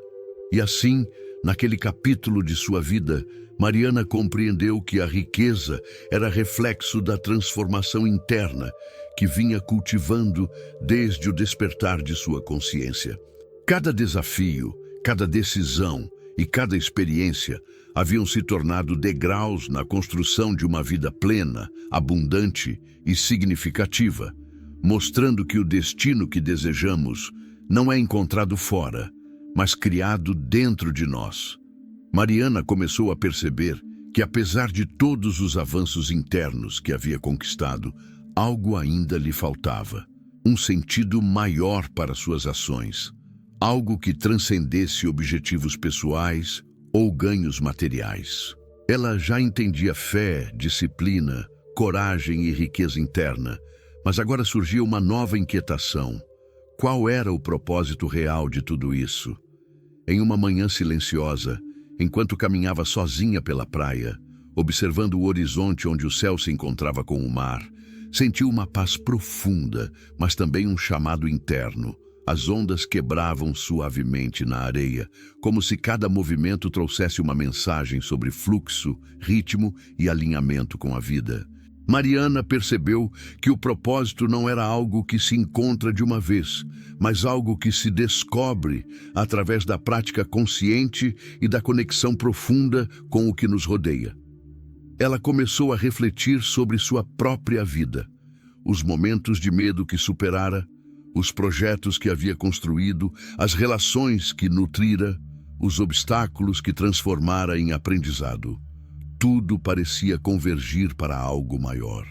E assim, naquele capítulo de sua vida, Mariana compreendeu que a riqueza era reflexo da transformação interna que vinha cultivando desde o despertar de sua consciência. Cada desafio, cada decisão e cada experiência haviam se tornado degraus na construção de uma vida plena, abundante e significativa, mostrando que o destino que desejamos não é encontrado fora, mas criado dentro de nós. Mariana começou a perceber que, apesar de todos os avanços internos que havia conquistado, algo ainda lhe faltava. Um sentido maior para suas ações. Algo que transcendesse objetivos pessoais ou ganhos materiais. Ela já entendia fé, disciplina, coragem e riqueza interna, mas agora surgia uma nova inquietação. Qual era o propósito real de tudo isso? Em uma manhã silenciosa, enquanto caminhava sozinha pela praia, observando o horizonte onde o céu se encontrava com o mar, sentiu uma paz profunda, mas também um chamado interno. As ondas quebravam suavemente na areia, como se cada movimento trouxesse uma mensagem sobre fluxo, ritmo e alinhamento com a vida. Mariana percebeu que o propósito não era algo que se encontra de uma vez, mas algo que se descobre através da prática consciente e da conexão profunda com o que nos rodeia. Ela começou a refletir sobre sua própria vida, os momentos de medo que superara, os projetos que havia construído, as relações que nutrira, os obstáculos que transformara em aprendizado. Tudo parecia convergir para algo maior.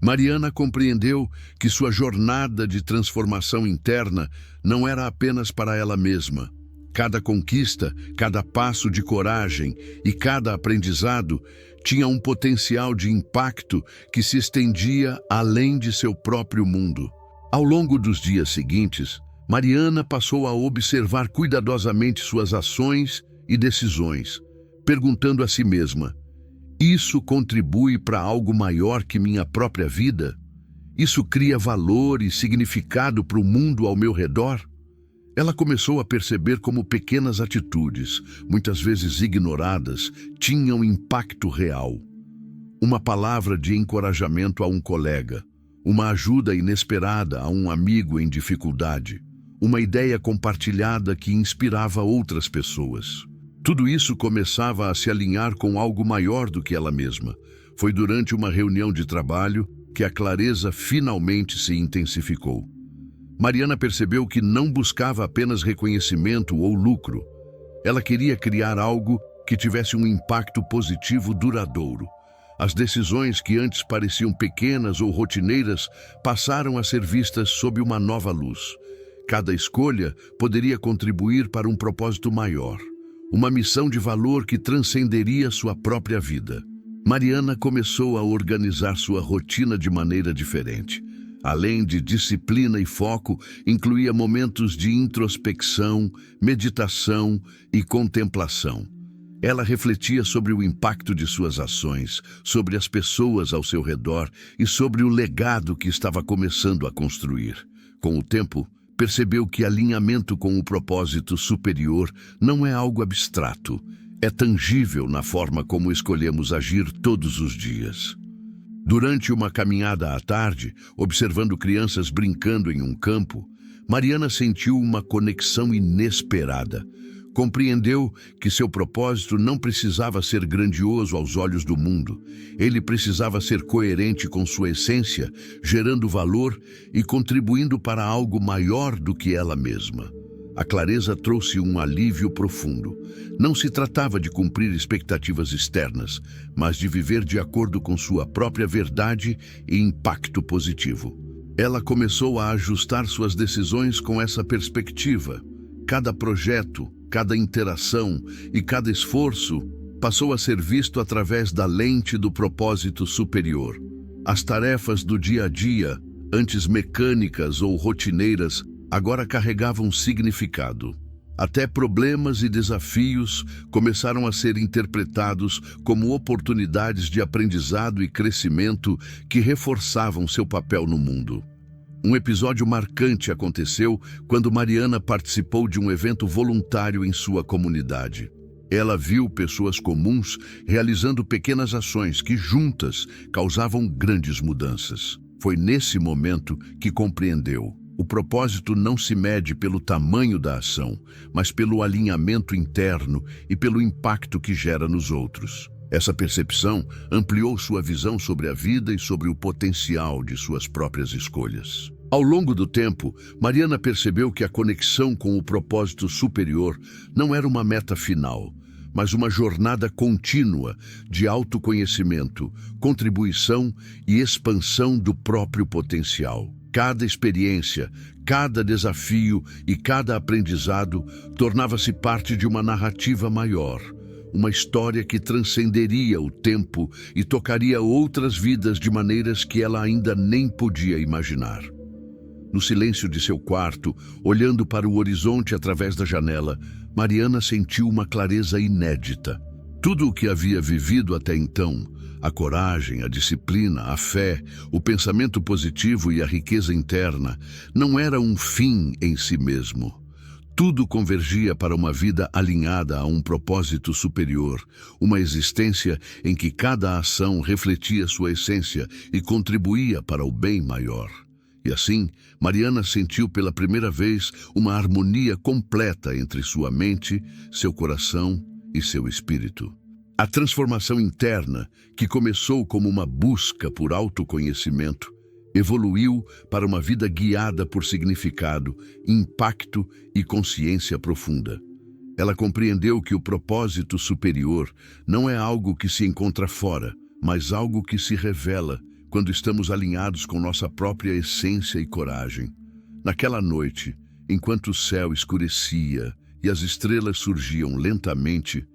Mariana compreendeu que sua jornada de transformação interna não era apenas para ela mesma. Cada conquista, cada passo de coragem e cada aprendizado tinha um potencial de impacto que se estendia além de seu próprio mundo. Ao longo dos dias seguintes, Mariana passou a observar cuidadosamente suas ações e decisões, perguntando a si mesma: isso contribui para algo maior que minha própria vida? Isso cria valor e significado para o mundo ao meu redor? Ela começou a perceber como pequenas atitudes, muitas vezes ignoradas, tinham impacto real. Uma palavra de encorajamento a um colega, uma ajuda inesperada a um amigo em dificuldade, uma ideia compartilhada que inspirava outras pessoas. Tudo isso começava a se alinhar com algo maior do que ela mesma. Foi durante uma reunião de trabalho que a clareza finalmente se intensificou. Mariana percebeu que não buscava apenas reconhecimento ou lucro. Ela queria criar algo que tivesse um impacto positivo duradouro. As decisões que antes pareciam pequenas ou rotineiras passaram a ser vistas sob uma nova luz. Cada escolha poderia contribuir para um propósito maior, uma missão de valor que transcenderia sua própria vida. Mariana começou a organizar sua rotina de maneira diferente. Além de disciplina e foco, incluía momentos de introspecção, meditação e contemplação. Ela refletia sobre o impacto de suas ações, sobre as pessoas ao seu redor e sobre o legado que estava começando a construir. Com o tempo, percebeu que alinhamento com o propósito superior não é algo abstrato, é tangível na forma como escolhemos agir todos os dias. Durante uma caminhada à tarde, observando crianças brincando em um campo, Mariana sentiu uma conexão inesperada. Compreendeu que seu propósito não precisava ser grandioso aos olhos do mundo. Ele precisava ser coerente com sua essência, gerando valor e contribuindo para algo maior do que ela mesma. A clareza trouxe um alívio profundo. Não se tratava de cumprir expectativas externas, mas de viver de acordo com sua própria verdade e impacto positivo. Ela começou a ajustar suas decisões com essa perspectiva. Cada projeto, cada interação e cada esforço passou a ser visto através da lente do propósito superior. As tarefas do dia a dia, antes mecânicas ou rotineiras, agora carregavam significado. Até problemas e desafios começaram a ser interpretados como oportunidades de aprendizado e crescimento que reforçavam seu papel no mundo. Um episódio marcante aconteceu quando Mariana participou de um evento voluntário em sua comunidade. Ela viu pessoas comuns realizando pequenas ações que, juntas, causavam grandes mudanças. Foi nesse momento que compreendeu: o propósito não se mede pelo tamanho da ação, mas pelo alinhamento interno e pelo impacto que gera nos outros. Essa percepção ampliou sua visão sobre a vida e sobre o potencial de suas próprias escolhas. Ao longo do tempo, Mariana percebeu que a conexão com o propósito superior não era uma meta final, mas uma jornada contínua de autoconhecimento, contribuição e expansão do próprio potencial. Cada experiência, cada desafio e cada aprendizado tornava-se parte de uma narrativa maior, uma história que transcenderia o tempo e tocaria outras vidas de maneiras que ela ainda nem podia imaginar. No silêncio de seu quarto, olhando para o horizonte através da janela, Mariana sentiu uma clareza inédita. Tudo o que havia vivido até então, a coragem, a disciplina, a fé, o pensamento positivo e a riqueza interna, não era um fim em si mesmo. Tudo convergia para uma vida alinhada a um propósito superior, uma existência em que cada ação refletia sua essência e contribuía para o bem maior. E assim, Mariana sentiu pela primeira vez uma harmonia completa entre sua mente, seu coração e seu espírito. A transformação interna, que começou como uma busca por autoconhecimento, evoluiu para uma vida guiada por significado, impacto e consciência profunda. Ela compreendeu que o propósito superior não é algo que se encontra fora, mas algo que se revela quando estamos alinhados com nossa própria essência e coragem. Naquela noite, enquanto o céu escurecia e as estrelas surgiam lentamente,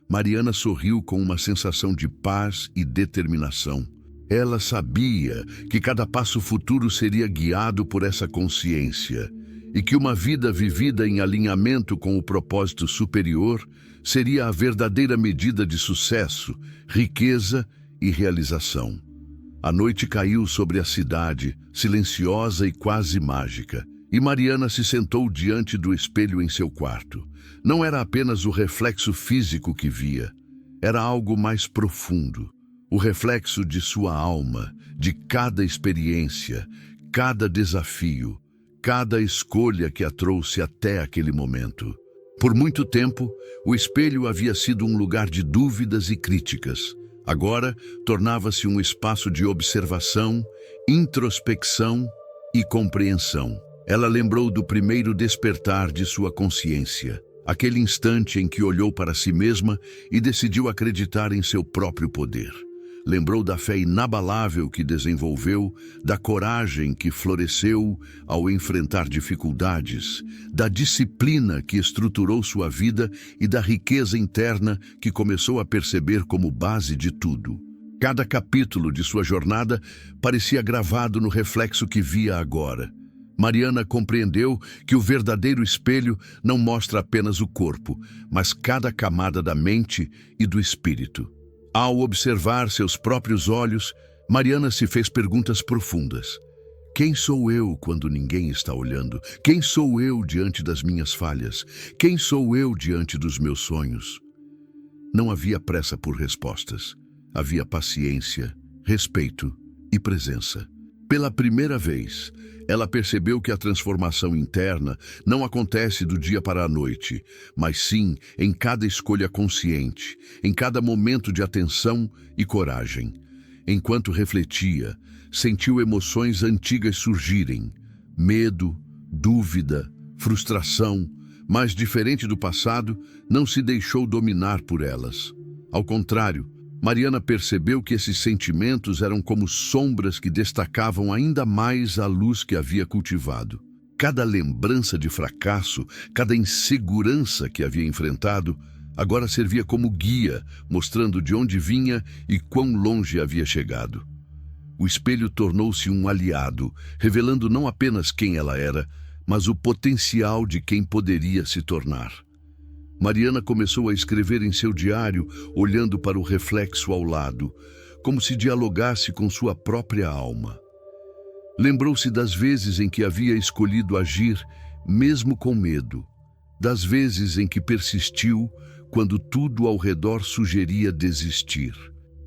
Mariana sorriu com uma sensação de paz e determinação. Ela sabia que cada passo futuro seria guiado por essa consciência e que uma vida vivida em alinhamento com o propósito superior seria a verdadeira medida de sucesso, riqueza e realização. A noite caiu sobre a cidade, silenciosa e quase mágica, e Mariana se sentou diante do espelho em seu quarto. Não era apenas o reflexo físico que via, era algo mais profundo. O reflexo de sua alma, de cada experiência, cada desafio, cada escolha que a trouxe até aquele momento. Por muito tempo, o espelho havia sido um lugar de dúvidas e críticas. Agora, tornava-se um espaço de observação, introspecção e compreensão. Ela lembrou do primeiro despertar de sua consciência, aquele instante em que olhou para si mesma e decidiu acreditar em seu próprio poder. Lembrou da fé inabalável que desenvolveu, da coragem que floresceu ao enfrentar dificuldades, da disciplina que estruturou sua vida e da riqueza interna que começou a perceber como base de tudo. Cada capítulo de sua jornada parecia gravado no reflexo que via agora. Mariana compreendeu que o verdadeiro espelho não mostra apenas o corpo, mas cada camada da mente e do espírito. Ao observar seus próprios olhos, Mariana se fez perguntas profundas. Quem sou eu quando ninguém está olhando? Quem sou eu diante das minhas falhas? Quem sou eu diante dos meus sonhos? Não havia pressa por respostas. Havia paciência, respeito e presença. Pela primeira vez, ela percebeu que a transformação interna não acontece do dia para a noite, mas sim em cada escolha consciente, em cada momento de atenção e coragem. Enquanto refletia, sentiu emoções antigas surgirem: medo, dúvida, frustração, mas diferente do passado, não se deixou dominar por elas. Ao contrário, Mariana percebeu que esses sentimentos eram como sombras que destacavam ainda mais a luz que havia cultivado. Cada lembrança de fracasso, cada insegurança que havia enfrentado, agora servia como guia, mostrando de onde vinha e quão longe havia chegado. O espelho tornou-se um aliado, revelando não apenas quem ela era, mas o potencial de quem poderia se tornar. Mariana começou a escrever em seu diário, olhando para o reflexo ao lado, como se dialogasse com sua própria alma. Lembrou-se das vezes em que havia escolhido agir, mesmo com medo, das vezes em que persistiu quando tudo ao redor sugeria desistir,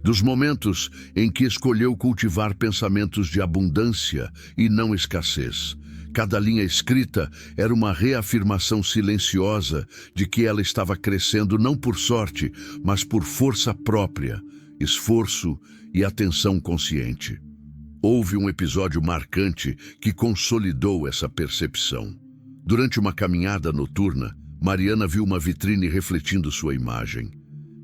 dos momentos em que escolheu cultivar pensamentos de abundância e não escassez. Cada linha escrita era uma reafirmação silenciosa de que ela estava crescendo não por sorte, mas por força própria, esforço e atenção consciente. Houve um episódio marcante que consolidou essa percepção. Durante uma caminhada noturna, Mariana viu uma vitrine refletindo sua imagem.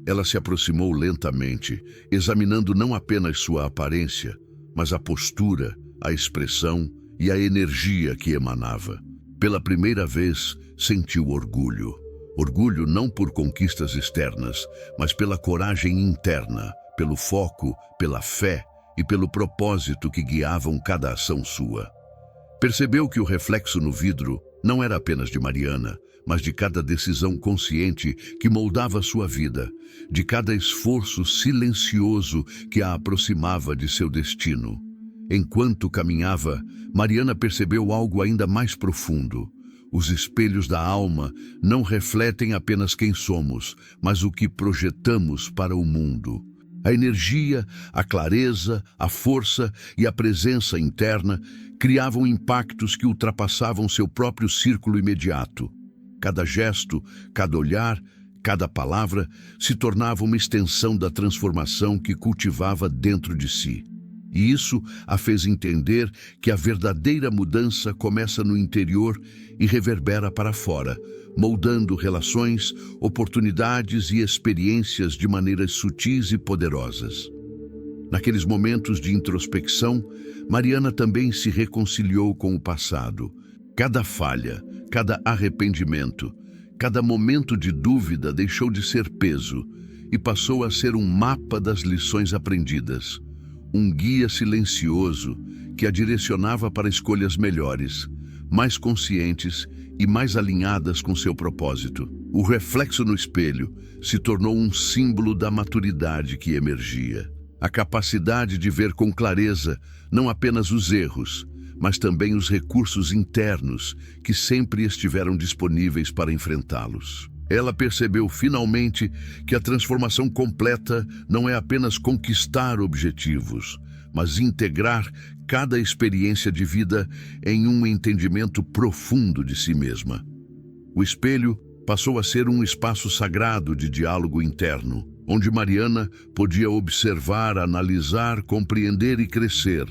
Ela se aproximou lentamente, examinando não apenas sua aparência, mas a postura, a expressão e a energia que emanava. Pela primeira vez, sentiu orgulho. Orgulho não por conquistas externas, mas pela coragem interna, pelo foco, pela fé e pelo propósito que guiavam cada ação sua. Percebeu que o reflexo no vidro não era apenas de Mariana, mas de cada decisão consciente que moldava sua vida, de cada esforço silencioso que a aproximava de seu destino. Enquanto caminhava, Mariana percebeu algo ainda mais profundo. Os espelhos da alma não refletem apenas quem somos, mas o que projetamos para o mundo. A energia, a clareza, a força e a presença interna criavam impactos que ultrapassavam seu próprio círculo imediato. Cada gesto, cada olhar, cada palavra se tornava uma extensão da transformação que cultivava dentro de si. E isso a fez entender que a verdadeira mudança começa no interior e reverbera para fora, moldando relações, oportunidades e experiências de maneiras sutis e poderosas. Naqueles momentos de introspecção, Mariana também se reconciliou com o passado. Cada falha, cada arrependimento, cada momento de dúvida deixou de ser peso e passou a ser um mapa das lições aprendidas. Um guia silencioso que a direcionava para escolhas melhores, mais conscientes e mais alinhadas com seu propósito. O reflexo no espelho se tornou um símbolo da maturidade que emergia. A capacidade de ver com clareza não apenas os erros, mas também os recursos internos que sempre estiveram disponíveis para enfrentá-los. Ela percebeu finalmente que a transformação completa não é apenas conquistar objetivos, mas integrar cada experiência de vida em um entendimento profundo de si mesma. O espelho passou a ser um espaço sagrado de diálogo interno, onde Mariana podia observar, analisar, compreender e crescer.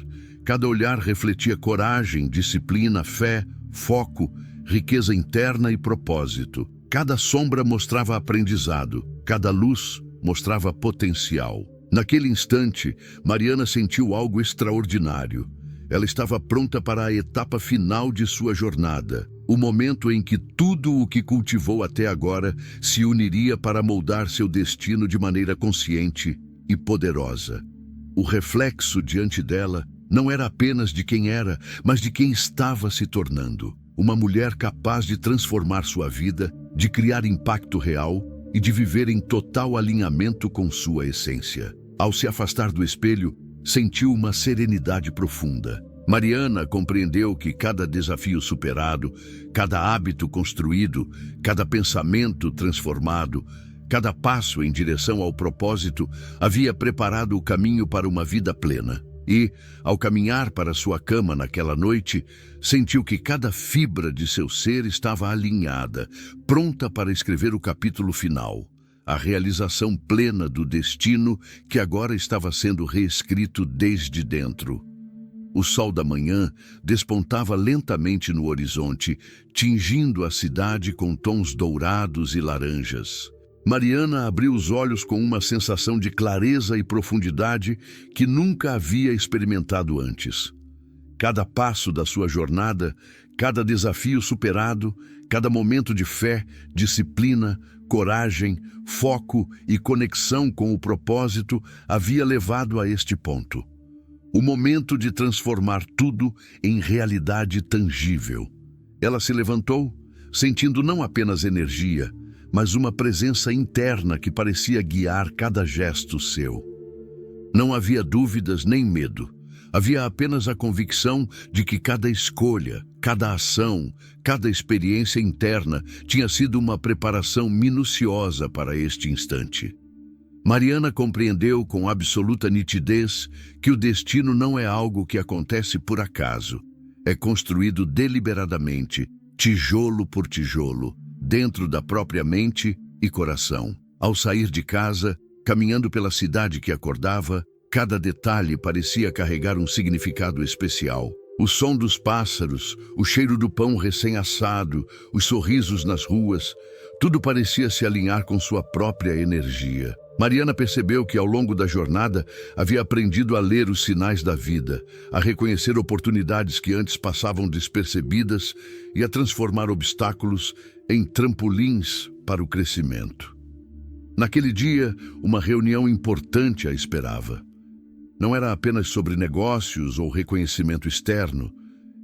Cada olhar refletia coragem, disciplina, fé, foco, riqueza interna e propósito. Cada sombra mostrava aprendizado, cada luz mostrava potencial. Naquele instante, Mariana sentiu algo extraordinário. Ela estava pronta para a etapa final de sua jornada, o momento em que tudo o que cultivou até agora se uniria para moldar seu destino de maneira consciente e poderosa. O reflexo diante dela não era apenas de quem era, mas de quem estava se tornando. Uma mulher capaz de transformar sua vida, de criar impacto real e de viver em total alinhamento com sua essência. Ao se afastar do espelho, sentiu uma serenidade profunda. Mariana compreendeu que cada desafio superado, cada hábito construído, cada pensamento transformado, cada passo em direção ao propósito havia preparado o caminho para uma vida plena. E, ao caminhar para sua cama naquela noite, sentiu que cada fibra de seu ser estava alinhada, pronta para escrever o capítulo final, a realização plena do destino que agora estava sendo reescrito desde dentro. O sol da manhã despontava lentamente no horizonte, tingindo a cidade com tons dourados e laranjas. Mariana abriu os olhos com uma sensação de clareza e profundidade que nunca havia experimentado antes. Cada passo da sua jornada, cada desafio superado, cada momento de fé, disciplina, coragem, foco e conexão com o propósito havia levado a este ponto. O momento de transformar tudo em realidade tangível. Ela se levantou, sentindo não apenas energia, mas uma presença interna que parecia guiar cada gesto seu. Não havia dúvidas nem medo. Havia apenas a convicção de que cada escolha, cada ação, cada experiência interna tinha sido uma preparação minuciosa para este instante. Mariana compreendeu com absoluta nitidez que o destino não é algo que acontece por acaso. É construído deliberadamente, tijolo por tijolo, dentro da própria mente e coração. Ao sair de casa, caminhando pela cidade que acordava, cada detalhe parecia carregar um significado especial. O som dos pássaros, o cheiro do pão recém-assado, os sorrisos nas ruas, tudo parecia se alinhar com sua própria energia. Mariana percebeu que ao longo da jornada havia aprendido a ler os sinais da vida, a reconhecer oportunidades que antes passavam despercebidas e a transformar obstáculos em trampolins para o crescimento. Naquele dia, uma reunião importante a esperava. Não era apenas sobre negócios ou reconhecimento externo,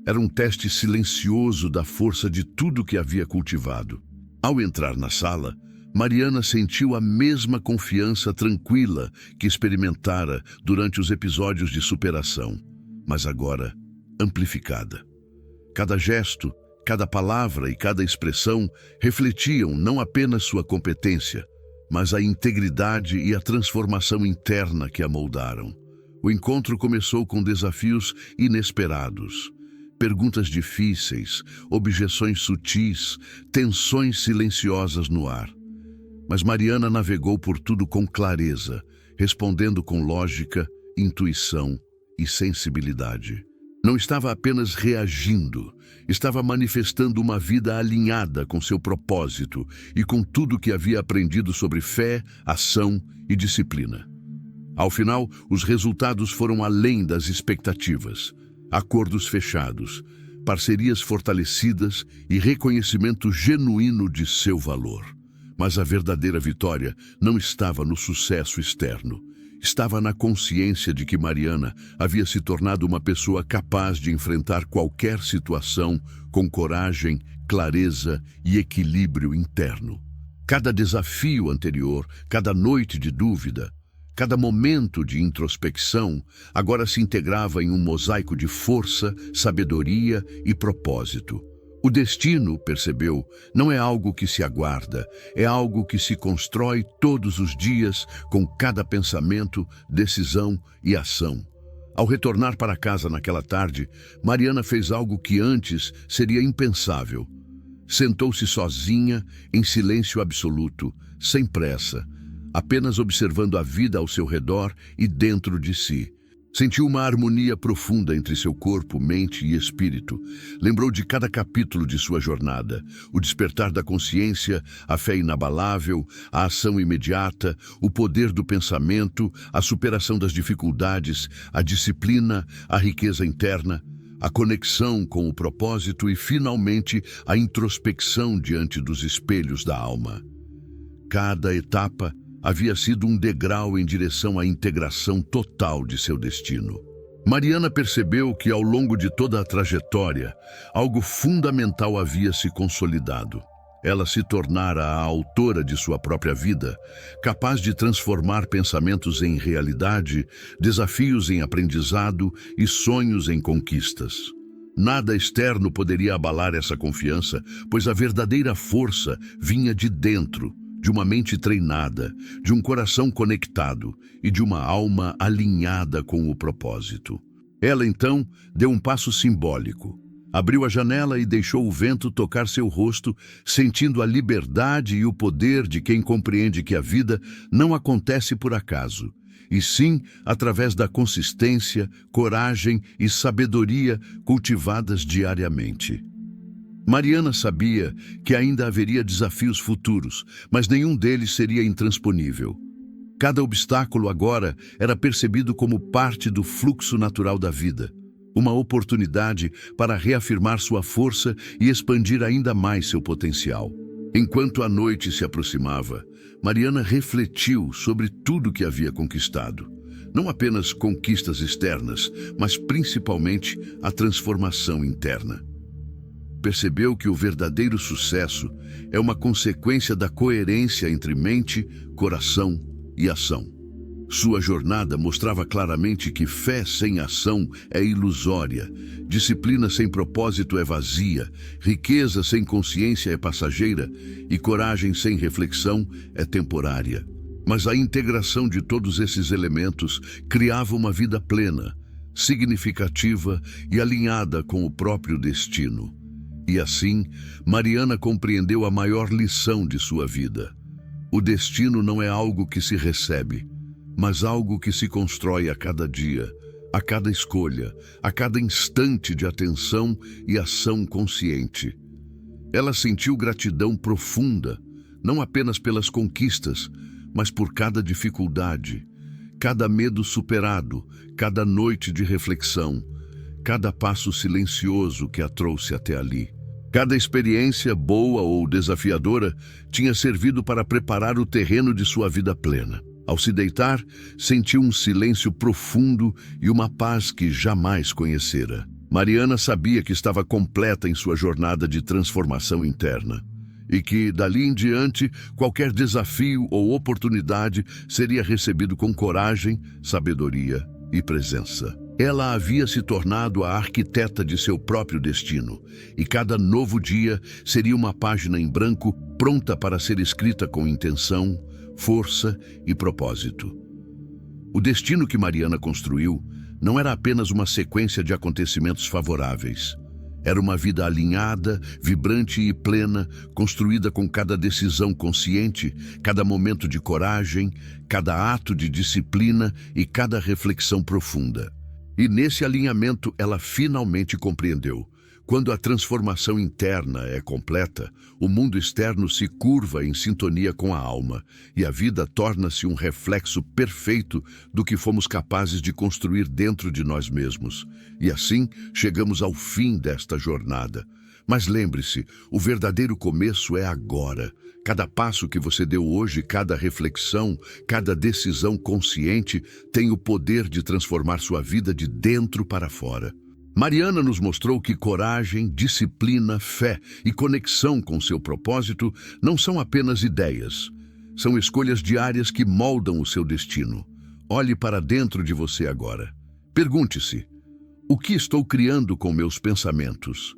era um teste silencioso da força de tudo que havia cultivado. Ao entrar na sala, Mariana sentiu a mesma confiança tranquila que experimentara durante os episódios de superação, mas agora amplificada. Cada gesto, cada palavra e cada expressão refletiam não apenas sua competência, mas a integridade e a transformação interna que a moldaram. O encontro começou com desafios inesperados. Perguntas difíceis, objeções sutis, tensões silenciosas no ar. Mas Mariana navegou por tudo com clareza, respondendo com lógica, intuição e sensibilidade. Não estava apenas reagindo, estava manifestando uma vida alinhada com seu propósito e com tudo que havia aprendido sobre fé, ação e disciplina. Ao final, os resultados foram além das expectativas. Acordos fechados, parcerias fortalecidas e reconhecimento genuíno de seu valor. Mas a verdadeira vitória não estava no sucesso externo. Estava na consciência de que Mariana havia se tornado uma pessoa capaz de enfrentar qualquer situação com coragem, clareza e equilíbrio interno. Cada desafio anterior, cada noite de dúvida, cada momento de introspecção agora se integrava em um mosaico de força, sabedoria e propósito. O destino, percebeu, não é algo que se aguarda, é algo que se constrói todos os dias com cada pensamento, decisão e ação. Ao retornar para casa naquela tarde, Mariana fez algo que antes seria impensável. Sentou-se sozinha, em silêncio absoluto, sem pressa, apenas observando a vida ao seu redor e dentro de si. Sentiu uma harmonia profunda entre seu corpo, mente e espírito. Lembrou de cada capítulo de sua jornada, o despertar da consciência, a fé inabalável, a ação imediata, o poder do pensamento, a superação das dificuldades, a disciplina, a riqueza interna, a conexão com o propósito e, finalmente, a introspecção diante dos espelhos da alma. Cada etapa havia sido um degrau em direção à integração total de seu destino. Mariana percebeu que, ao longo de toda a trajetória, algo fundamental havia se consolidado. Ela se tornara a autora de sua própria vida, capaz de transformar pensamentos em realidade, desafios em aprendizado e sonhos em conquistas. Nada externo poderia abalar essa confiança, pois a verdadeira força vinha de dentro, de uma mente treinada, de um coração conectado e de uma alma alinhada com o propósito. Ela, então, deu um passo simbólico. Abriu a janela e deixou o vento tocar seu rosto, sentindo a liberdade e o poder de quem compreende que a vida não acontece por acaso, e sim através da consistência, coragem e sabedoria cultivadas diariamente. Mariana sabia que ainda haveria desafios futuros, mas nenhum deles seria intransponível. Cada obstáculo agora era percebido como parte do fluxo natural da vida, uma oportunidade para reafirmar sua força e expandir ainda mais seu potencial. Enquanto a noite se aproximava, Mariana refletiu sobre tudo que havia conquistado. Não apenas conquistas externas, mas principalmente a transformação interna. Percebeu que o verdadeiro sucesso é uma consequência da coerência entre mente, coração e ação. Sua jornada mostrava claramente que fé sem ação é ilusória, disciplina sem propósito é vazia, riqueza sem consciência é passageira e coragem sem reflexão é temporária. Mas a integração de todos esses elementos criava uma vida plena, significativa e alinhada com o próprio destino. E assim, Mariana compreendeu a maior lição de sua vida. O destino não é algo que se recebe, mas algo que se constrói a cada dia, a cada escolha, a cada instante de atenção e ação consciente. Ela sentiu gratidão profunda, não apenas pelas conquistas, mas por cada dificuldade, cada medo superado, cada noite de reflexão, cada passo silencioso que a trouxe até ali. Cada experiência, boa ou desafiadora, tinha servido para preparar o terreno de sua vida plena. Ao se deitar, sentiu um silêncio profundo e uma paz que jamais conhecera. Mariana sabia que estava completa em sua jornada de transformação interna e que, dali em diante, qualquer desafio ou oportunidade seria recebido com coragem, sabedoria e presença. Ela havia se tornado a arquiteta de seu próprio destino, e cada novo dia seria uma página em branco pronta para ser escrita com intenção, força e propósito. O destino que Mariana construiu não era apenas uma sequência de acontecimentos favoráveis. Era uma vida alinhada, vibrante e plena, construída com cada decisão consciente, cada momento de coragem, cada ato de disciplina e cada reflexão profunda. E nesse alinhamento ela finalmente compreendeu: quando a transformação interna é completa, o mundo externo se curva em sintonia com a alma, e a vida torna-se um reflexo perfeito do que fomos capazes de construir dentro de nós mesmos. E assim, chegamos ao fim desta jornada. Mas lembre-se, o verdadeiro começo é agora. Cada passo que você deu hoje, cada reflexão, cada decisão consciente tem o poder de transformar sua vida de dentro para fora. Mariana nos mostrou que coragem, disciplina, fé e conexão com seu propósito não são apenas ideias. São escolhas diárias que moldam o seu destino. Olhe para dentro de você agora. Pergunte-se: o que estou criando com meus pensamentos?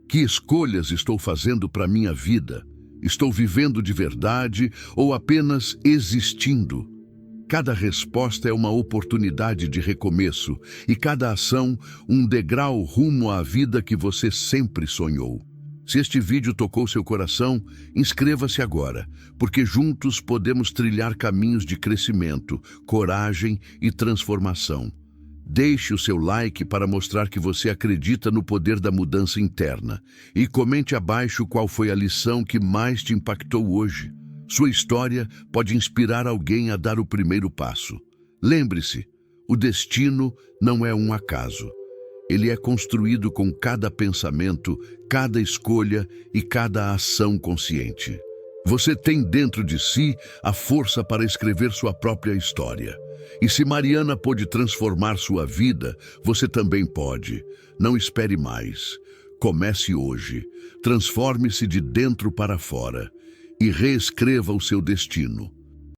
Que escolhas estou fazendo para minha vida? Estou vivendo de verdade ou apenas existindo? Cada resposta é uma oportunidade de recomeço e cada ação um degrau rumo à vida que você sempre sonhou. Se este vídeo tocou seu coração, inscreva-se agora, porque juntos podemos trilhar caminhos de crescimento, coragem e transformação. Deixe o seu like para mostrar que você acredita no poder da mudança interna e comente abaixo qual foi a lição que mais te impactou hoje. Sua história pode inspirar alguém a dar o primeiro passo. Lembre-se, o destino não é um acaso. Ele é construído com cada pensamento, cada escolha e cada ação consciente. Você tem dentro de si a força para escrever sua própria história. E se Mariana pôde transformar sua vida, você também pode. Não espere mais. Comece hoje. Transforme-se de dentro para fora e reescreva o seu destino.